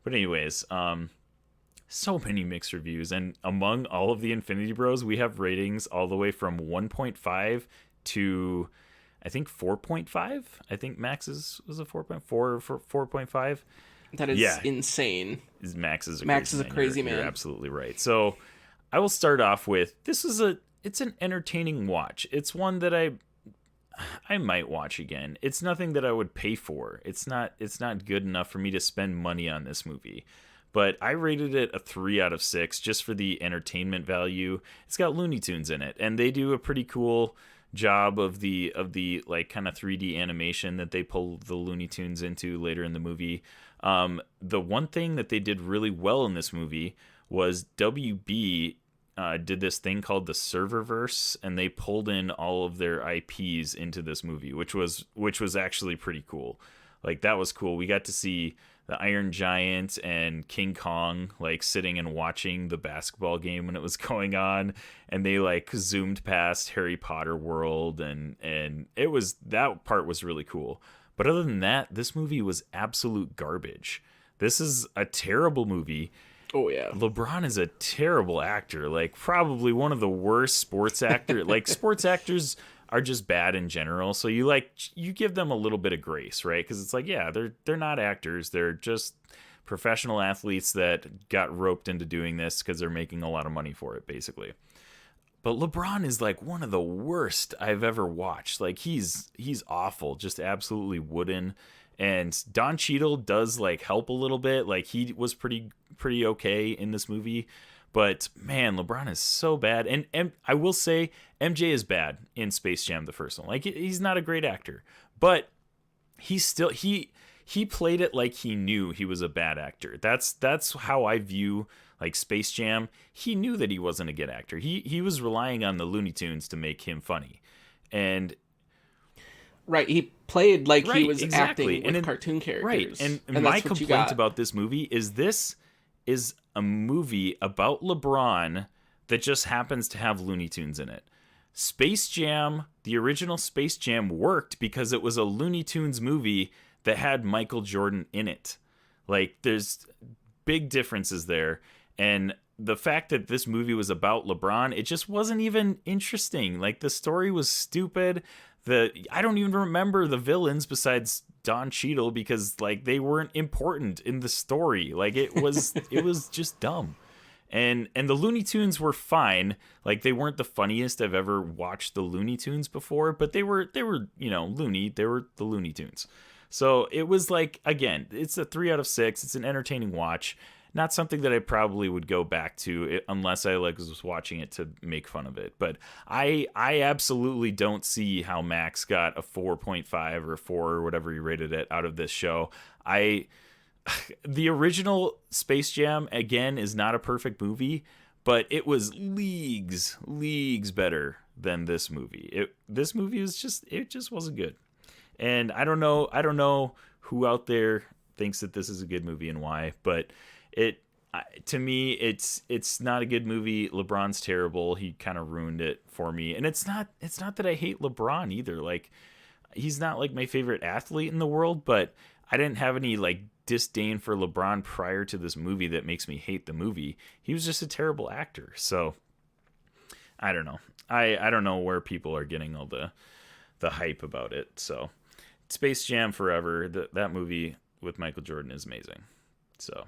But anyways, so many mixed reviews, and among all of the Infinity Bros, we have ratings all the way from 1.5 to I think 4.5. I think Max's was a 4.4 or 4.5. That is insane. Max is a crazy man. You're absolutely right. So I will start off with, it's an entertaining watch. It's one that I might watch again. It's nothing that I would pay for. It's not good enough for me to spend money on this movie. But I rated it a 3 out of 6 just for the entertainment value. It's got Looney Tunes in it, and they do a pretty cool job of the like kind of 3D animation that they pull the Looney Tunes into later in the movie. The one thing that they did really well in this movie was WB did this thing called the Serververse, and they pulled in all of their IPs into this movie, which was actually pretty cool. Like, that was cool. We got to see the Iron Giant and King Kong like sitting and watching the basketball game when it was going on, and they like zoomed past Harry Potter world, and that part was really cool. But other than that, this movie was absolute garbage. This is a terrible movie. Oh yeah. LeBron is a terrible actor, like probably one of the worst sports actors. Like, sports actors are just bad in general, so you give them a little bit of grace, right? Because it's like, yeah, they're not actors, they're just professional athletes that got roped into doing this because they're making a lot of money for it, basically. But LeBron is like one of the worst I've ever watched. Like, he's awful, just absolutely wooden. And Don Cheadle does like help a little bit, like he was pretty okay in this movie. But man, LeBron is so bad. And I will say, MJ is bad in Space Jam, the first one. Like, he's not a great actor, but he's still he played it like he knew he was a bad actor. That's how I view like Space Jam. He knew that he wasn't a good actor. He was relying on the Looney Tunes to make him funny, and right, he played like he was exactly. acting with cartoon characters. Right, and my complaint about this movie is this is a movie about LeBron that just happens to have Looney Tunes in it. Space Jam, the original Space Jam worked because it was a Looney Tunes movie that had Michael Jordan in it. Like, there's big differences there. And the fact that this movie was about LeBron, it just wasn't even interesting. Like, the story was stupid. I don't even remember the villains besides Don Cheadle because, like, they weren't important in the story. Like, it was just dumb. And the Looney Tunes were fine. Like, they weren't the funniest I've ever watched the Looney Tunes before, but they were loony. They were the Looney Tunes. So it was like, again, it's a 3 out of 6. It's an entertaining watch. Not something that I probably would go back to unless I was watching it to make fun of it. But I absolutely don't see how Max got a 4.5 or 4 or whatever he rated it out of this show. The original Space Jam, again, is not a perfect movie, but it was leagues better than this movie. This movie was just wasn't good. And I don't know who out there thinks that this is a good movie and why, but to me, it's not a good movie. LeBron's terrible. He kind of ruined it for me. And it's not that I hate LeBron either. Like, he's not like my favorite athlete in the world, but I didn't have any like disdain for LeBron prior to this movie that makes me hate the movie. He was just a terrible actor. So I don't know. I don't know where people are getting all the hype about it. So Space Jam forever. That movie with Michael Jordan is amazing. So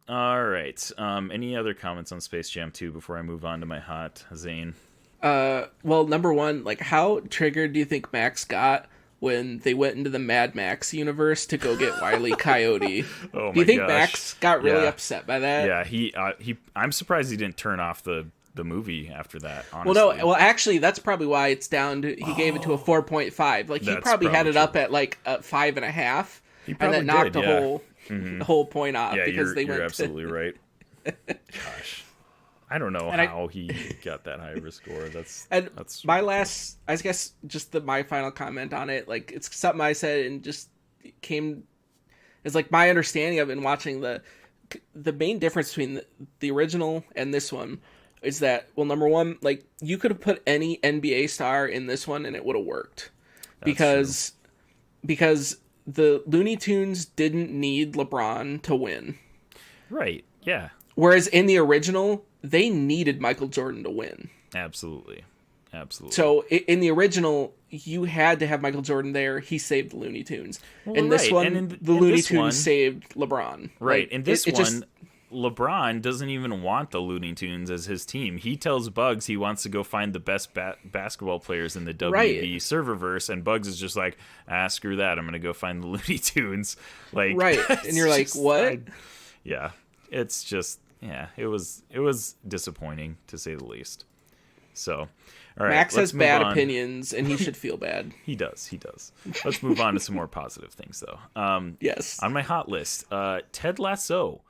all right. Any other comments on Space Jam 2 before I move on to my hot, Zane? Well, number one, like, how triggered do you think Max got when they went into the Mad Max universe to go get Wile E. Coyote? Oh my Do you think gosh. Max got really upset by that? Yeah, he. I'm surprised he didn't turn off the movie after that. Honestly. Well, no. Well, actually, that's probably why it's down to. He gave it to a 4.5. Like, he probably had it up at like a 5.5, and that knocked the whole point off because you're absolutely right. Gosh, I don't know how he got that high of a score. That's my last. I guess just my final comment on it. Like, it's something I said and just came. It's like my understanding of it and watching the main difference between the original and this one is that, well, number one, like, you could have put any NBA star in this one and it would have worked. Because the Looney Tunes didn't need LeBron to win. Right, yeah. Whereas in the original, they needed Michael Jordan to win. Absolutely. So in the original, you had to have Michael Jordan there. He saved the Looney Tunes. Well, in this one, the Looney Tunes saved LeBron. Right. Like, in this one, LeBron doesn't even want the Looney Tunes as his team. He tells Bugs he wants to go find the best basketball players in the WB serververse, and Bugs is just like, screw that. I'm going to go find the Looney Tunes. Like, right. And you're like, what? Yeah. It's just, it was disappointing, to say the least. So, all right. Max has bad opinions, and he should feel bad. He does. Let's move on to some more positive things, though. Yes. On my hot list, Ted Lasso.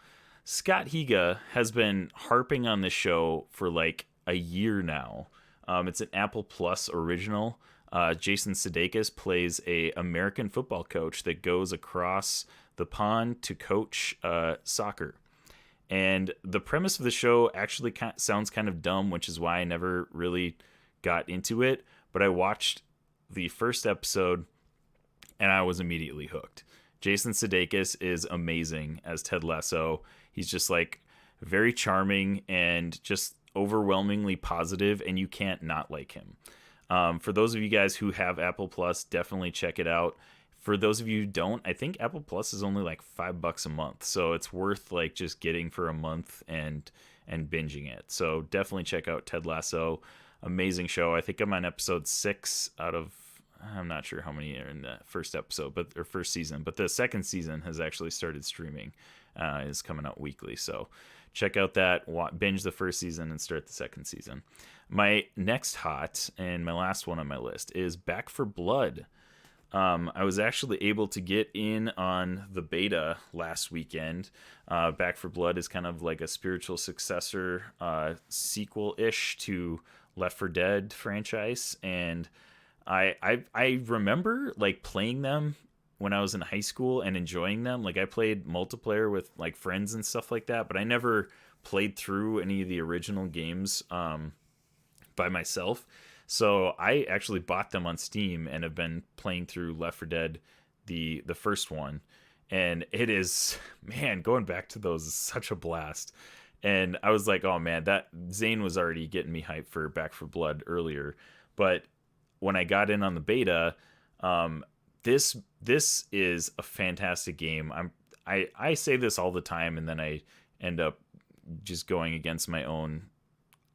Scott Higa has been harping on this show for like a year now. It's an Apple Plus original. Jason Sudeikis plays a American football coach that goes across the pond to coach soccer. And the premise of the show actually sounds kind of dumb, which is why I never really got into it. But I watched the first episode and I was immediately hooked. Jason Sudeikis is amazing as Ted Lasso. He's just like very charming and just overwhelmingly positive, and you can't not like him. For those of you guys who have Apple Plus, definitely check it out. For those of you who don't, I think Apple Plus is only like $5 a month, so it's worth like just getting for a month and binging it. So definitely check out Ted Lasso. Amazing show. I think I'm on episode 6 out of, I'm not sure how many are in the first episode, or first season, but the second season has actually started streaming. Is coming out weekly, so check out that, binge the first season and start the second season. My next hot and my last one on my list is Back 4 Blood. I was actually able to get in on the beta last weekend. Back 4 Blood is kind of like a spiritual successor, sequel-ish to Left 4 Dead franchise, and I remember like playing them when I was in high school and enjoying them. Like, I played multiplayer with like friends and stuff like that, but I never played through any of the original games by myself. So I actually bought them on Steam and have been playing through Left 4 Dead, the first one. And it is, man, going back to those is such a blast. And I was like, oh man, that Zayne was already getting me hyped for Back 4 Blood earlier. But when I got in on the beta, this is a fantastic game. I say this all the time, and then I end up just going against my own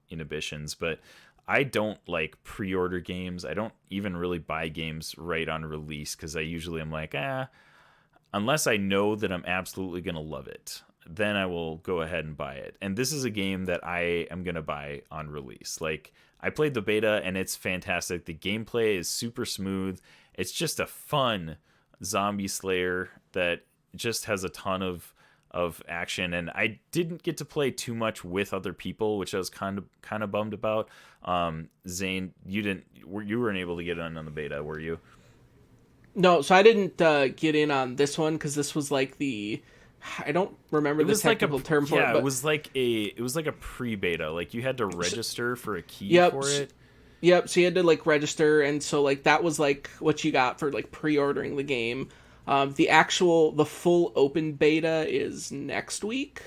inhibitions. But I don't like pre-order games. I don't even really buy games right on release because I usually am like, unless I know that I'm absolutely going to love it, then I will go ahead and buy it. And this is a game that I am going to buy on release. Like, I played the beta and it's fantastic. The gameplay is super smooth. It's just a fun zombie slayer that just has a ton of action, and I didn't get to play too much with other people, which I was kind of bummed about. Zayne, you weren't able to get in on the beta, were you? No, so I didn't get in on this one because this was like I don't remember the technical term for it. Yeah, but it was like a pre-beta. Like, you had to register for a key for it. Yep, so you had to like register, and so like that was like what you got for like pre-ordering the game. The full open beta is next week.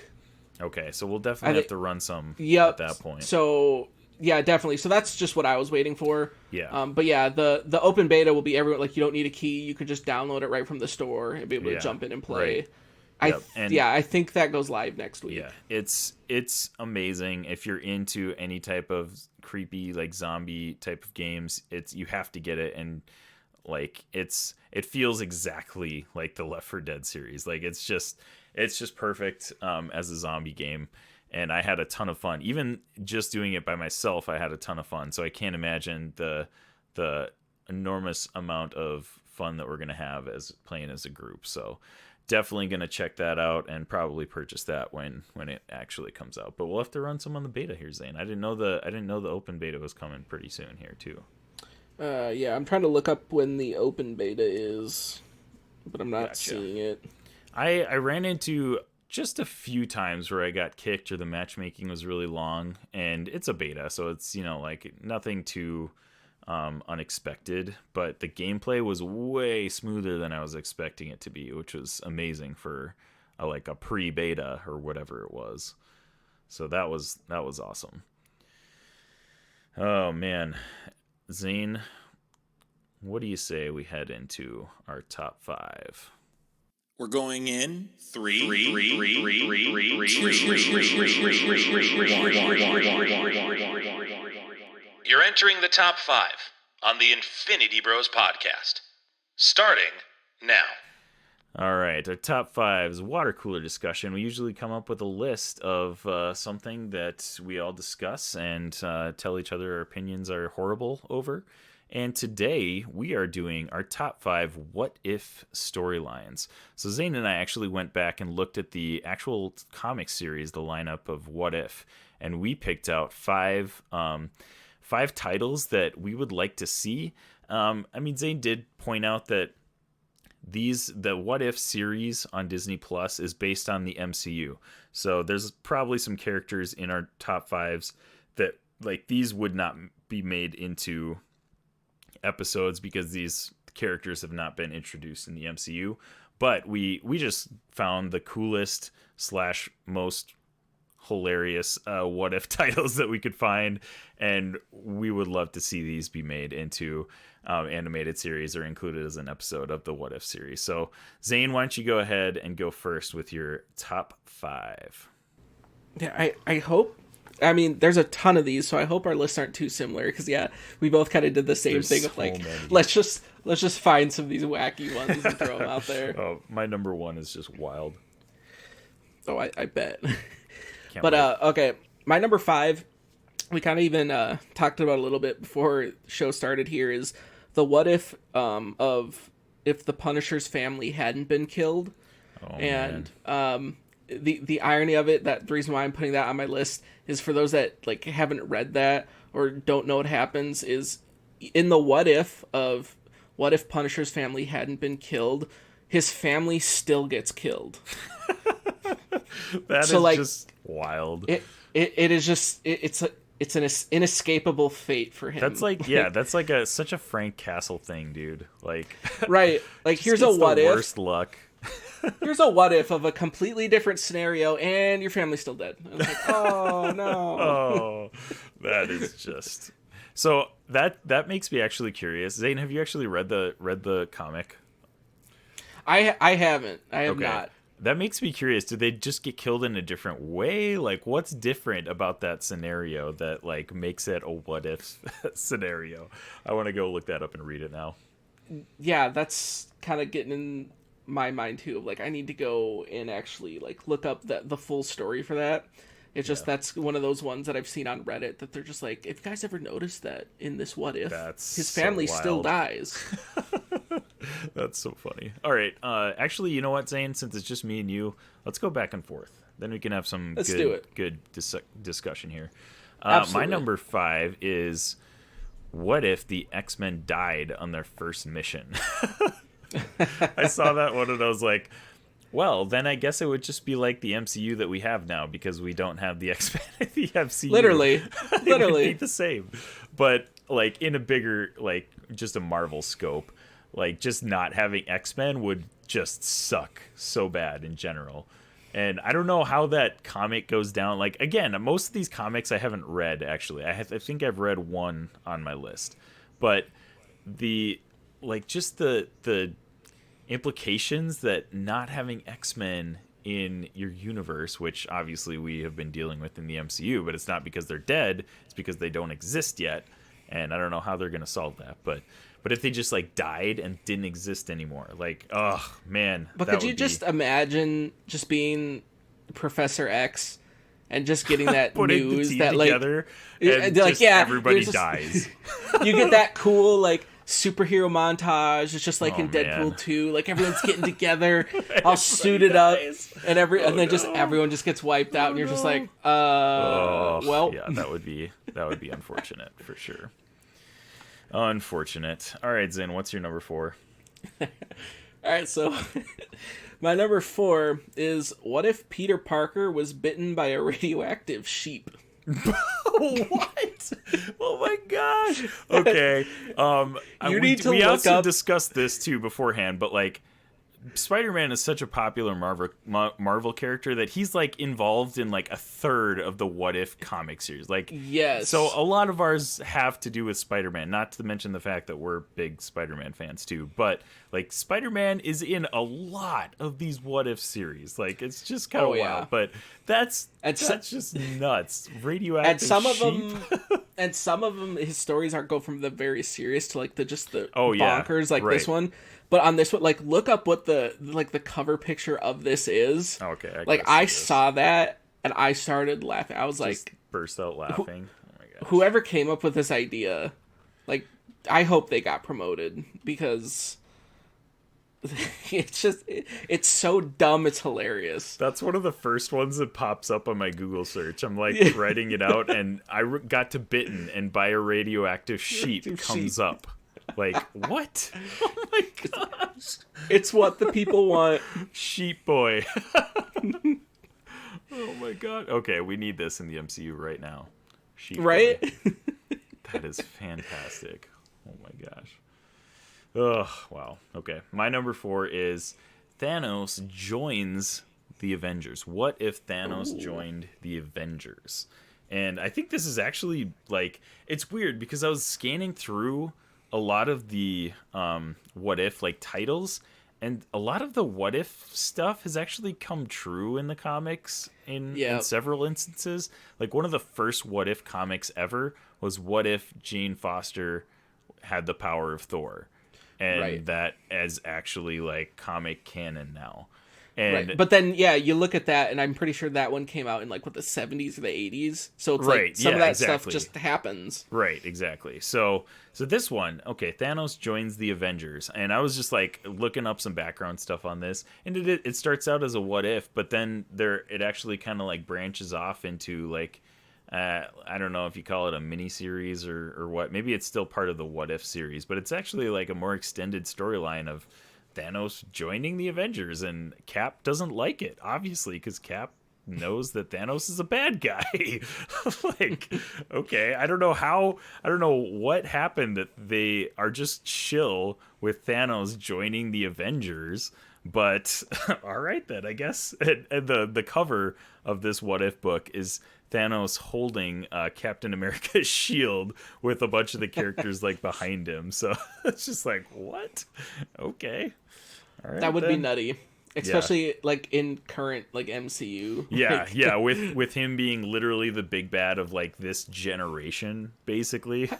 Okay, so we'll definitely have to run some at that point. So yeah, definitely. So that's just what I was waiting for. Yeah. But yeah, the open beta will be everyone, like, you don't need a key. You could just download it right from the store and be able to jump in and play. Right. I think that goes live next week. Yeah, it's amazing. If you're into any type of creepy, like, zombie type of games, you have to get it. And like, it feels exactly like the Left 4 Dead series. Like, it's just perfect as a zombie game. And I had a ton of fun. Even just doing it by myself, I had a ton of fun. So I can't imagine the enormous amount of fun that we're going to have as playing as a group. So definitely going to check that out and probably purchase that when it actually comes out. But we'll have to run some on the beta here, Zayne. I didn't know the open beta was coming pretty soon here too. Yeah, I'm trying to look up when the open beta is, but I'm not seeing it. I ran into just a few times where I got kicked or the matchmaking was really long, and it's a beta, so it's, like, nothing too unexpected, but the gameplay was way smoother than I was expecting it to be, which was amazing for a pre-beta or whatever it was. So that was awesome. Oh man, Zayne, what do you say we head into our top 5? We're going in 3, 2. You're entering the top 5 on the Infinity Bros podcast. Starting now. All right, our top 5 is water cooler discussion. We usually come up with a list of something that we all discuss and tell each other our opinions are horrible over. And today we are doing our top 5 what if storylines. So Zayne and I actually went back and looked at the actual comic series, the lineup of What If, and we picked out 5 titles that we would like to see. Zayne did point out that the What If series on Disney Plus is based on the MCU. So there's probably some characters in our top 5s that, like, these would not be made into episodes because these characters have not been introduced in the MCU. But we just found the coolest / most hilarious what if titles that we could find, and we would love to see these be made into animated series or included as an episode of the What If series. So Zayne, why don't you go ahead and go first with your top 5? Yeah, I hope, there's a ton of these, so I hope our lists aren't too similar, because we both kind of did the same thing of like, many. let's just find some of these wacky ones and throw them out there. Oh, my number 1 is just wild. Oh, I bet. But okay, my number 5, we kind of even talked about a little bit before the show started here, is the what if of if the Punisher's family hadn't been killed. Oh, and the irony of it, that the reason why I'm putting that on my list is for those that like haven't read that or don't know what happens, is in the what if Punisher's family hadn't been killed, his family still gets killed. That is just wild. It is just it's it's an inescapable fate for him. That's like that's like such a Frank Castle thing, dude. Like right. Like just here's a gets what the if. worst luck. Here's a what if of a completely different scenario, and your family's still dead. I was like, oh no. Oh, that is just so that makes me actually curious. Zane, have you actually read the comic? I haven't. I have not. That makes me curious. Did they just get killed in a different way? Like, what's different about that scenario that like makes it a what if scenario? I want to go look that up and read it now. Yeah, that's kind of getting in my mind too. Like, I need to go and actually like look up the full story for that. It's just that's one of those ones that I've seen on Reddit that they're just like, if you guys ever noticed that in this what if, his family still dies. That's so funny. All right. Actually, you know what, Zane? Since it's just me and you, let's go back and forth. Then we can have some good discussion here. My number 5 is, what if the X-Men died on their first mission? I saw that one and I was like, well, then I guess it would just be like the MCU that we have now, because we don't have the X-Men in the MCU. Literally. It would be the same. But like in a bigger, like just a Marvel scope, like just not having X-Men would just suck so bad in general. And I don't know how that comic goes down. Like, again, most of these comics I haven't read, actually. I think I've read one on my list. But the implications that not having X-Men in your universe, which obviously we have been dealing with in the MCU, but it's not because they're dead, it's because they don't exist yet. And I don't know how they're going to solve that. But if they just like died and didn't exist anymore, like, oh man. But could you just imagine just being Professor X and just getting that news that like, together and like, yeah, everybody dies. You get that cool like superhero montage. It's just like in Deadpool 2, like everyone's getting together, all suited up, and everyone just gets wiped out, and you're just like, well, yeah, that would be unfortunate for sure. Unfortunate. All right, Zane, what's your number 4? All right, so my number 4 is, what if Peter Parker was bitten by a radioactive sheep? What? Oh my gosh. Okay. We also discussed this too beforehand, but like, Spider-Man is such a popular Marvel character that he's like involved in like a third of the What If comic series. Like, yes. So a lot of ours have to do with Spider-Man, not to mention the fact that we're big Spider-Man fans too. But like, Spider-Man is in a lot of these What If series. Like, it's just kind of wild. But that's just nuts. Radioactive and some of sheep. them, and some of them, his stories go from the very serious to like the bonkers, like this one. But on this one, like, look up what the cover picture of this is. Okay. I saw that and I started laughing. I was just like, burst out laughing. Oh my gosh. Whoever came up with this idea, like, I hope they got promoted, because it's so dumb, it's hilarious. That's one of the first ones that pops up on my Google search. I'm like writing it out, and I got to bitten, and by a radioactive sheep comes up. Like, what? Oh my gosh. It's what the people want. Sheep boy. Oh my god. Okay, we need this in the MCU right now. Sheep right? Boy. That is fantastic. Oh my gosh. Ugh, wow. Okay. My number 4 is, Thanos joins the Avengers. What if Thanos joined the Avengers? And I think this is actually, like, it's weird because I was scanning through a lot of the what if like titles, and a lot of the what if stuff has actually come true in the comics in several instances. Like, one of the first what if comics ever was, what if Jane Foster had the power of Thor, and that is actually like comic canon now. And but then you look at that, and I'm pretty sure that one came out in like the 70s or the 80s. So it's like some of that stuff just happens. Right, exactly. So this one, okay, Thanos joins the Avengers, and I was just like looking up some background stuff on this, and it starts out as a what if, but then it actually kind of like branches off into like, I don't know if you call it a mini series or what. Maybe it's still part of the what if series, but it's actually like a more extended storyline of Thanos joining the Avengers, and Cap doesn't like it, obviously, because Cap knows that Thanos is a bad guy. Like, okay, I don't know what happened that they are just chill with Thanos joining the Avengers, but all right then, I guess. And the cover of this What If book is Thanos holding Captain America's shield with a bunch of the characters like behind him. So it's just like, what? Okay. All right, That would be then. nutty. Especially like in current like MCU. Yeah, Like, yeah, with him being literally the big bad of like this generation, basically.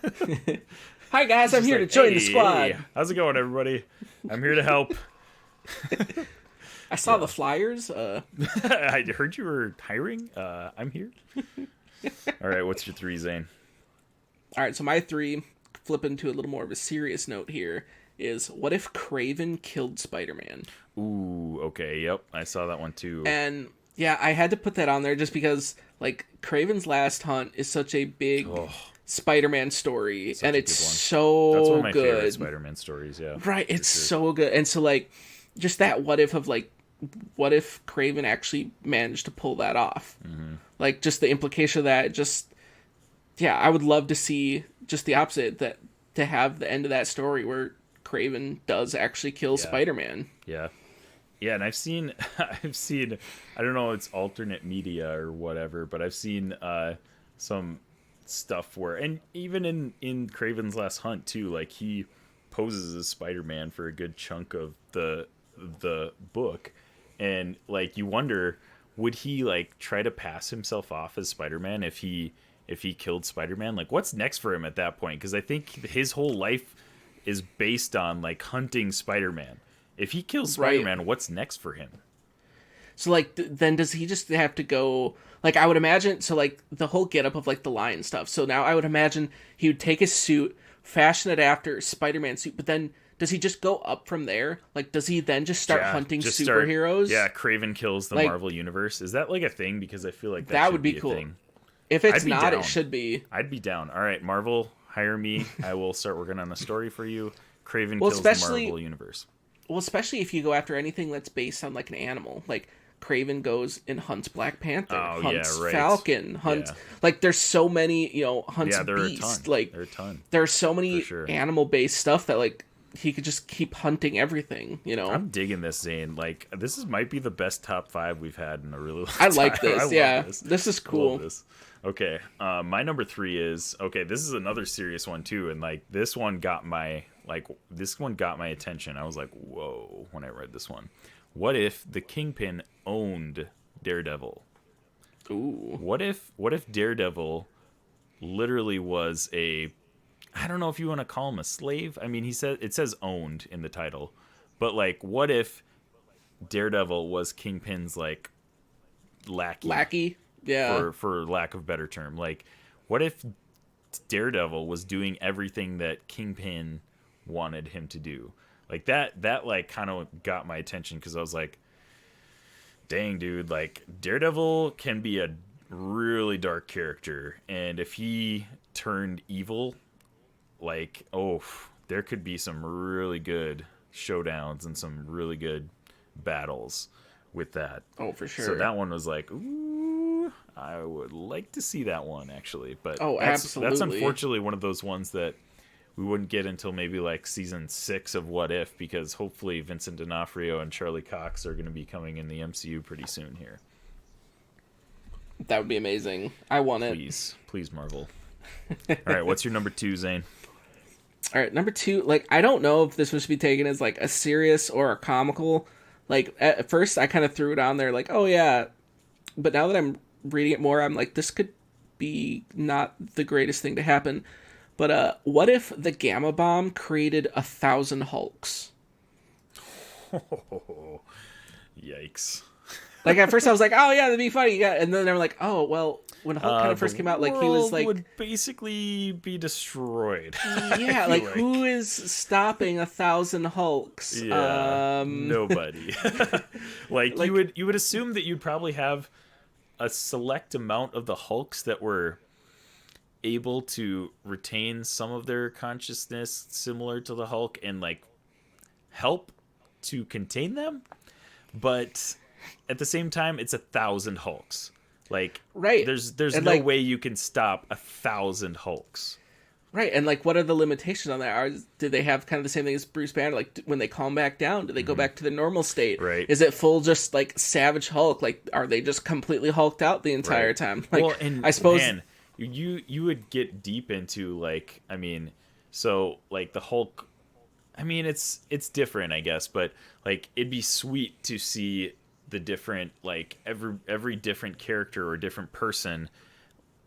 Hi guys, I'm here to join the squad. Hey, how's it going, everybody? I'm here to help. I saw the flyers. I heard you were hiring. I'm here. All right, what's your 3, Zane? All right, so my 3, flipping to a little more of a serious note here, is what if Kraven killed Spider-Man? Ooh, okay, yep, I saw that one too. And yeah, I had to put that on there just because like Kraven's Last Hunt is such a big Spider-Man story, and it's so That's one of my good. favorite Spider-Man stories. Yeah, Right, it's so good. And so like just that what if of like what if Kraven actually managed to pull that off? Mm-hmm. Like just the implication of that, just yeah, I would love to see just the opposite, that to have the end of that story where Kraven does actually kill Spider-Man. Yeah. Yeah, and I've seen, I don't know, it's alternate media or whatever, but I've seen some stuff where, and even in Kraven's Last Hunt too, like he poses as Spider-Man for a good chunk of the book, and like you wonder, would he like try to pass himself off as Spider-Man if he killed Spider-Man? Like what's next for him at that point? Because I think his whole life is based on like hunting Spider-Man. If he kills Spider-Man, what's next for him? So, like, then does he just have to go... Like, I would imagine... So, like, the whole getup of, like, the lion stuff. So now I would imagine he would take his suit, fashion it after Spider-Man suit, but then does he just go up from there? Like, does he then just start hunting superheroes? Kraven kills the Marvel Universe. Is that, like, a thing? Because I feel like that would be cool. Thing. If it's not, down. It should be. I'd be down. All right, Marvel, hire me. I will start working on a story for you. Kraven kills the Marvel Universe. Well, especially if you go after anything that's based on like an animal, like Kraven goes and hunts Black Panther, hunts Falcon, hunts like there's so many, hunts Beast. Like there are a ton. There's so many animal based stuff that like he could just keep hunting everything. I'm digging this, Zane. Like this might be the best top 5 we've had in a really long time. I like this. This is cool. This. Okay, my number 3 is This is another serious one too, and like this one got my attention. I was like, whoa, when I read this one. What if the Kingpin owned Daredevil? Ooh. What if Daredevil literally was I don't know if you want to call him a slave. I mean, it says owned in the title, but like, what if Daredevil was Kingpin's like lackey? Yeah. For lack of a better term. Like, what if Daredevil was doing everything that Kingpin wanted him to do? Like that like kind of got my attention, because I was like, dang, dude, like Daredevil can be a really dark character, and if he turned evil, like, there could be some really good showdowns and some really good battles with that. Oh, for sure. So that one was like, ooh, I would like to see that one, actually. But absolutely. That's unfortunately one of those ones that we wouldn't get until maybe like season 6 of What If, because hopefully Vincent D'Onofrio and Charlie Cox are going to be coming in the MCU pretty soon here. That would be amazing. I want it. Please, Marvel. All right, what's your number 2, Zane? All right, number 2, like, I don't know if this was to be taken as like a serious or a comical. Like, at first I kind of threw it on there like, oh yeah, but now that I'm reading it more, I'm like, this could be not the greatest thing to happen. But what if the Gamma Bomb created 1,000 Hulks? Yikes. Like, at first I was like, oh yeah, that'd be funny. Yeah, and then they were like, oh, well, when Hulk kind of first came out, like, he was like... would basically be destroyed. Yeah, like, who is stopping 1,000 Hulks? Yeah, nobody. like, you would assume that you'd probably have a select amount of the Hulks that were able to retain some of their consciousness similar to the Hulk and like help to contain them, but at the same time, it's 1,000 Hulks. Like, Right. There's And, no like, way you can stop 1,000 Hulks. Right, and like, what are the limitations on that? Do they have kind of the same thing as Bruce Banner? Like, when they calm back down, do they go back to the normal state? Right. Is it full just like Savage Hulk? Like, are they just completely hulked out the entire Right. time? Like, Well, and I suppose man, you would get deep into like, I mean, so like the Hulk. I mean, it's different, I guess, but like it'd be sweet to see the different, like every different character or different person,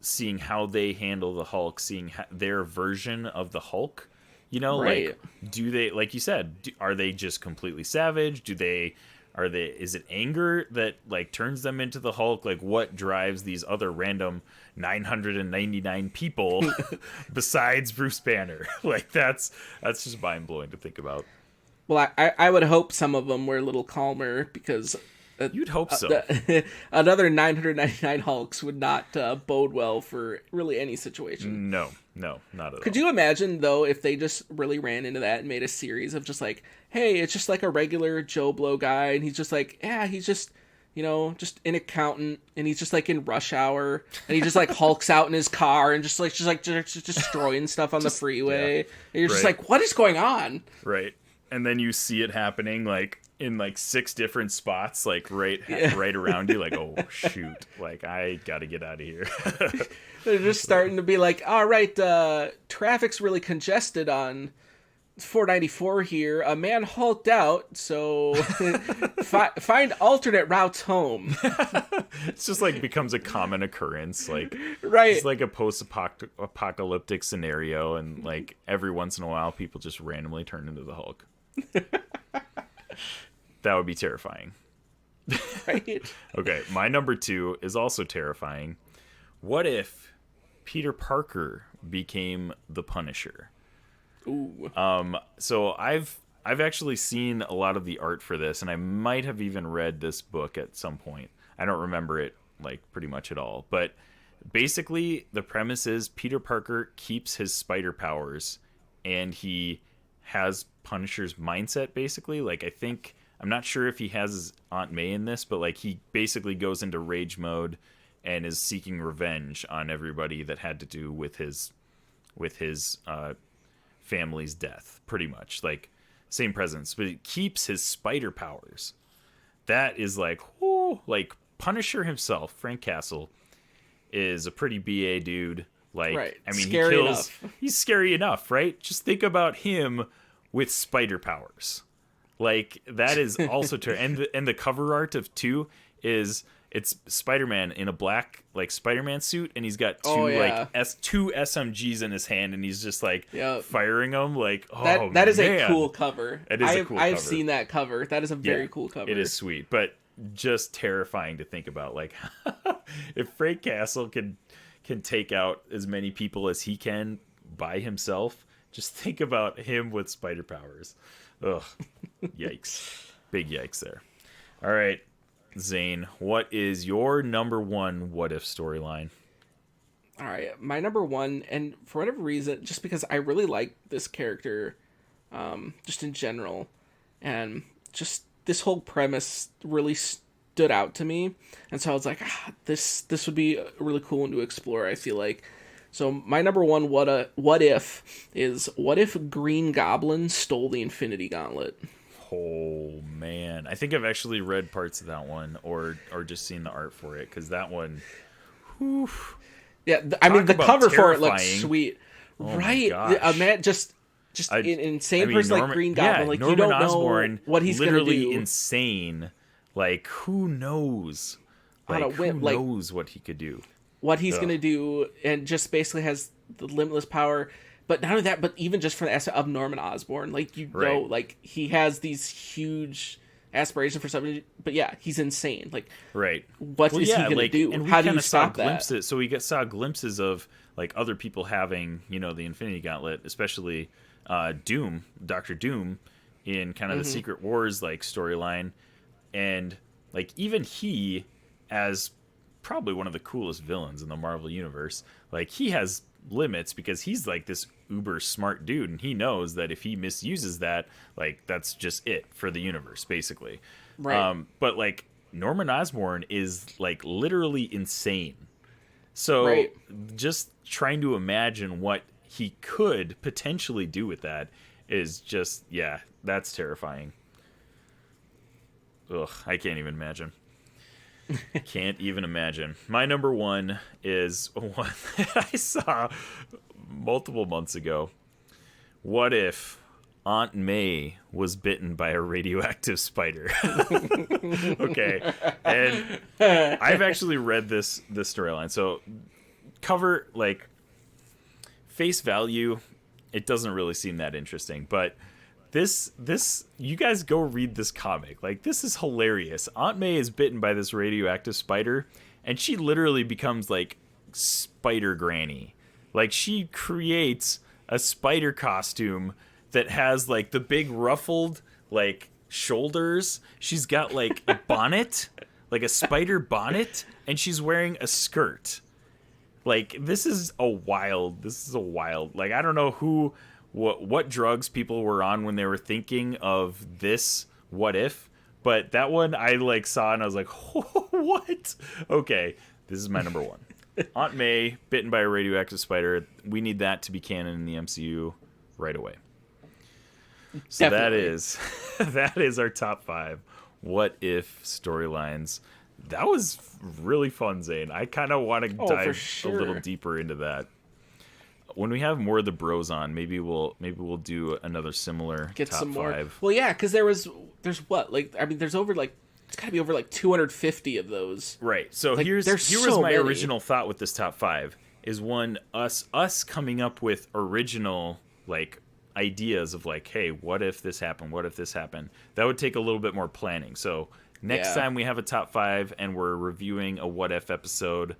seeing how they handle the Hulk, seeing their version of the Hulk. You know, Right. like, do they, like you said, are they just completely savage? Is it anger that like turns them into the Hulk? Like, what drives these other random 999 people besides Bruce Banner? Like, that's just mind blowing to think about. well, I would hope some of them were a little calmer because You'd hope so. Another 999 Hulks would not bode well for really any situation. No, not at all. Could you imagine, though, if they just really ran into that and made a series of just like, hey, it's just like a regular Joe Blow guy, and he's just like, yeah, he's just, just an accountant, and he's just like in rush hour, and he just like hulks out in his car and just destroying stuff on the freeway. Yeah. And you're just Right. like, what is going on? Right. And then you see it happening like in like 6 different spots, like right around you, like, oh shoot, like I gotta get out of here. They're just starting to be like, all right, traffic's really congested on 494 here. A man hulked out, so find alternate routes home. It's just like becomes a common occurrence, like Right. it's like a post-apocalyptic scenario, and like every once in a while people just randomly turn into the Hulk. That would be terrifying. Right? Okay, my number 2 is also terrifying. What if Peter Parker became the Punisher? Ooh. So I've actually seen a lot of the art for this, and I might have even read this book at some point. I don't remember it like pretty much at all, but basically the premise is Peter Parker keeps his spider powers, and he has Punisher's mindset basically. Like, I'm not sure if he has his Aunt May in this, but like he basically goes into rage mode and is seeking revenge on everybody that had to do with his family's death, pretty much. Like, same presence, but he keeps his spider powers. That is like, whoo, like Punisher himself, Frank Castle, is a pretty BA dude. Like, Right. I mean, Scary he kills. enough. He's scary enough, right? Just think about him with spider powers. Like, that is also and the cover art of 2 is it's Spider-Man in a black like Spider-Man suit, and he's got two two SMGs in his hand, and he's just like firing them. Like, that is a cool cover. It is a cool I've cover. seen that cover. That is a very cool cover. It is sweet, but just terrifying to think about. Like, if Frank Castle can take out as many people as he can by himself, just think about him with spider powers. Ugh. Yikes. Big yikes there. All right, Zane, what is your number 1 what if storyline? All right, my number 1, and for whatever reason, just because I really like this character, just in general, and just this whole premise really stood out to me, and so I was like, this would be a really cool one to explore, I feel like. So my number 1 what if is, what if Green Goblin stole the Infinity Gauntlet? Oh man, I think I've actually read parts of that one, or just seen the art for it, because that one, whew. Yeah, I mean, the cover for it looks terrifying. sweet, Oh right? my gosh. A man just an insane person like Green Goblin, like Norman you don't Osborn, know what he's gonna literally do. insane. Like, who knows? On a Like, whim, who like, knows what he could do? What he's gonna do, and just basically has the limitless power. But not only that, but even just for the aspect of Norman Osborn, like, you know, like, he has these huge aspirations for something. But yeah, he's insane. Like, right? What is he gonna do? And How do you stop glimpses, that? So we saw glimpses of like other people having, the Infinity Gauntlet, especially Doctor Doom, in kind of the Secret Wars like storyline, and like even he, as probably one of the coolest villains in the Marvel universe, like he has limits because he's like this uber smart dude, and he knows that if he misuses that, like that's just it for the universe basically. Right. But like Norman Osborn is like literally insane. So Right. just trying to imagine what he could potentially do with that is just, yeah, that's terrifying. Ugh, I can't even imagine. Can't even imagine. My number one is one that I saw multiple months ago. What if Aunt May was bitten by a radioactive spider? Okay. And I've actually read this storyline. So cover, like, face value, it doesn't really seem that interesting, but this you guys go read this comic. Like, this is hilarious. Aunt May is bitten by this radioactive spider, and she literally becomes like Spider Granny. Like, she creates a spider costume that has like the big ruffled like shoulders. She's got like a bonnet, like a spider bonnet, and she's wearing a skirt. Like, this is a wild, like, I don't know what drugs people were on when they were thinking of this what if, but that one I like saw and I was like, oh, what? Okay, this is my number one. Aunt May bitten by a radioactive spider. We need that to be canon in the MCU right away. So Definitely. that is our top 5 what if storylines. That was really fun, Zane. I kind of want to dive a little deeper into that. When we have more of the bros on, maybe we'll do another similar Get top some more. 5. Well, yeah, because there's what, like, I mean, there's over like, it's got to be over like 250 of those. Right. So Like, here was so my many. original thought with this top 5 is one us coming up with original like ideas of like, hey, what if this happened? What if this happened? That would take a little bit more planning. So next time we have a top 5 and we're reviewing a what if episode,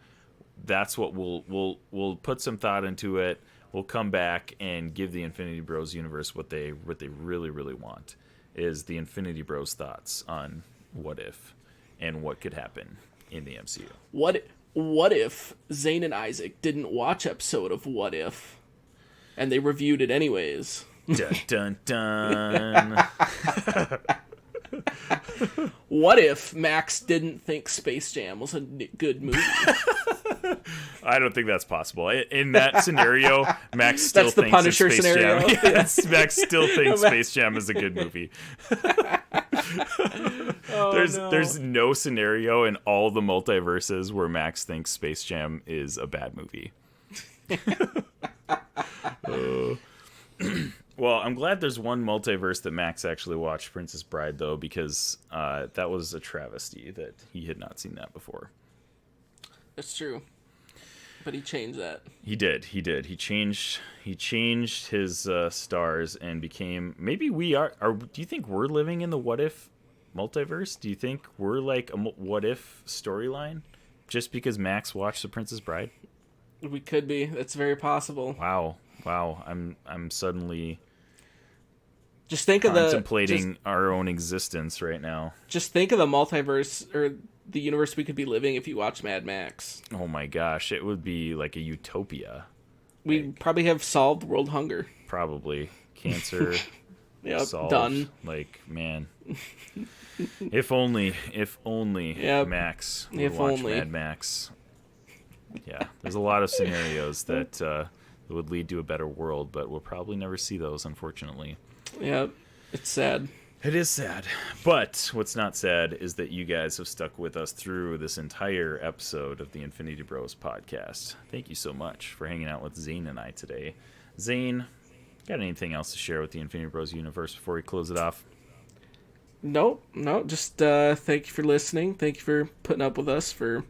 that's what we'll put some thought into it. We'll come back and give the Infinity Bros universe what they really, really want, is the Infinity Bros thoughts on what if and what could happen in the MCU. What if Zane and Isaac didn't watch episode of What If, and they reviewed it anyways? Dun dun dun. What if Max didn't think Space Jam was a good movie? I don't think that's possible. In that scenario, Max still That's the thinks Punisher Space scenario. Jam. Yes, Max still thinks Space Jam is a good movie. There's no scenario in all the multiverses where Max thinks Space Jam is a bad movie. Well, I'm glad there's one multiverse that Max actually watched Princess Bride, though, because that was a travesty that he had not seen that before. That's true. But he changed that. He did. He changed his stars and became. Maybe we are. Do you think we're living in the what if multiverse? Do you think we're like a what if storyline just because Max watched The Princess Bride? We could be. That's very possible. Wow. I'm suddenly Just think contemplating our own existence right now. Just think of the multiverse or the universe we could be living if you watch Mad Max. Oh my gosh, it would be like a utopia. We'd probably have solved world hunger. Probably. Cancer. Yep, solved. done. Like, man. If only Yep. Max would If watch only. Mad Max. Yeah, there's a lot of scenarios that would lead to a better world, but we'll probably never see those, unfortunately. Yep. It's sad. It is sad. But what's not sad is that you guys have stuck with us through this entire episode of the Infinity Bros podcast. Thank you so much for hanging out with Zane and I today. Zane, got anything else to share with the Infinity Bros universe before we close it off? No, just thank you for listening. Thank you for putting up with us for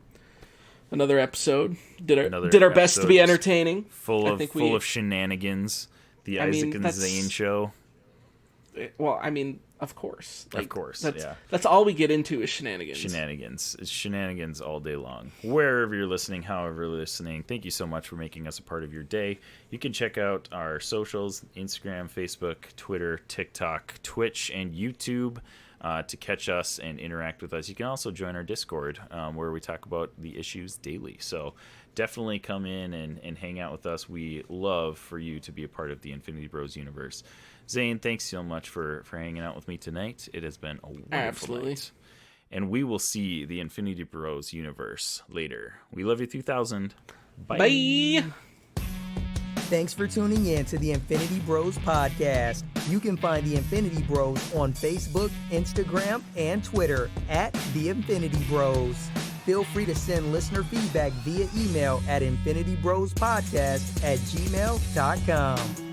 another episode. Did our best to be entertaining. Full of shenanigans. The Isaac and Zane show. Well, I mean, of course. Of course, That's all we get into is shenanigans. It's shenanigans all day long. Wherever you're listening, however you're listening, thank you so much for making us a part of your day. You can check out our socials, Instagram, Facebook, Twitter, TikTok, Twitch, and YouTube to catch us and interact with us. You can also join our Discord where we talk about the issues daily. So definitely come in and hang out with us. We love for you to be a part of the Infinity Bros universe. Zane, thanks so much for hanging out with me tonight. It has been a wonderful night. and we will see the Infinity Bros universe later. We love you 2000. Bye. Bye. Thanks for tuning in to the Infinity Bros podcast. You can find the Infinity Bros on Facebook, Instagram, and Twitter at the Infinity Bros. Feel free to send listener feedback via email at infinitybrospodcast@gmail.com.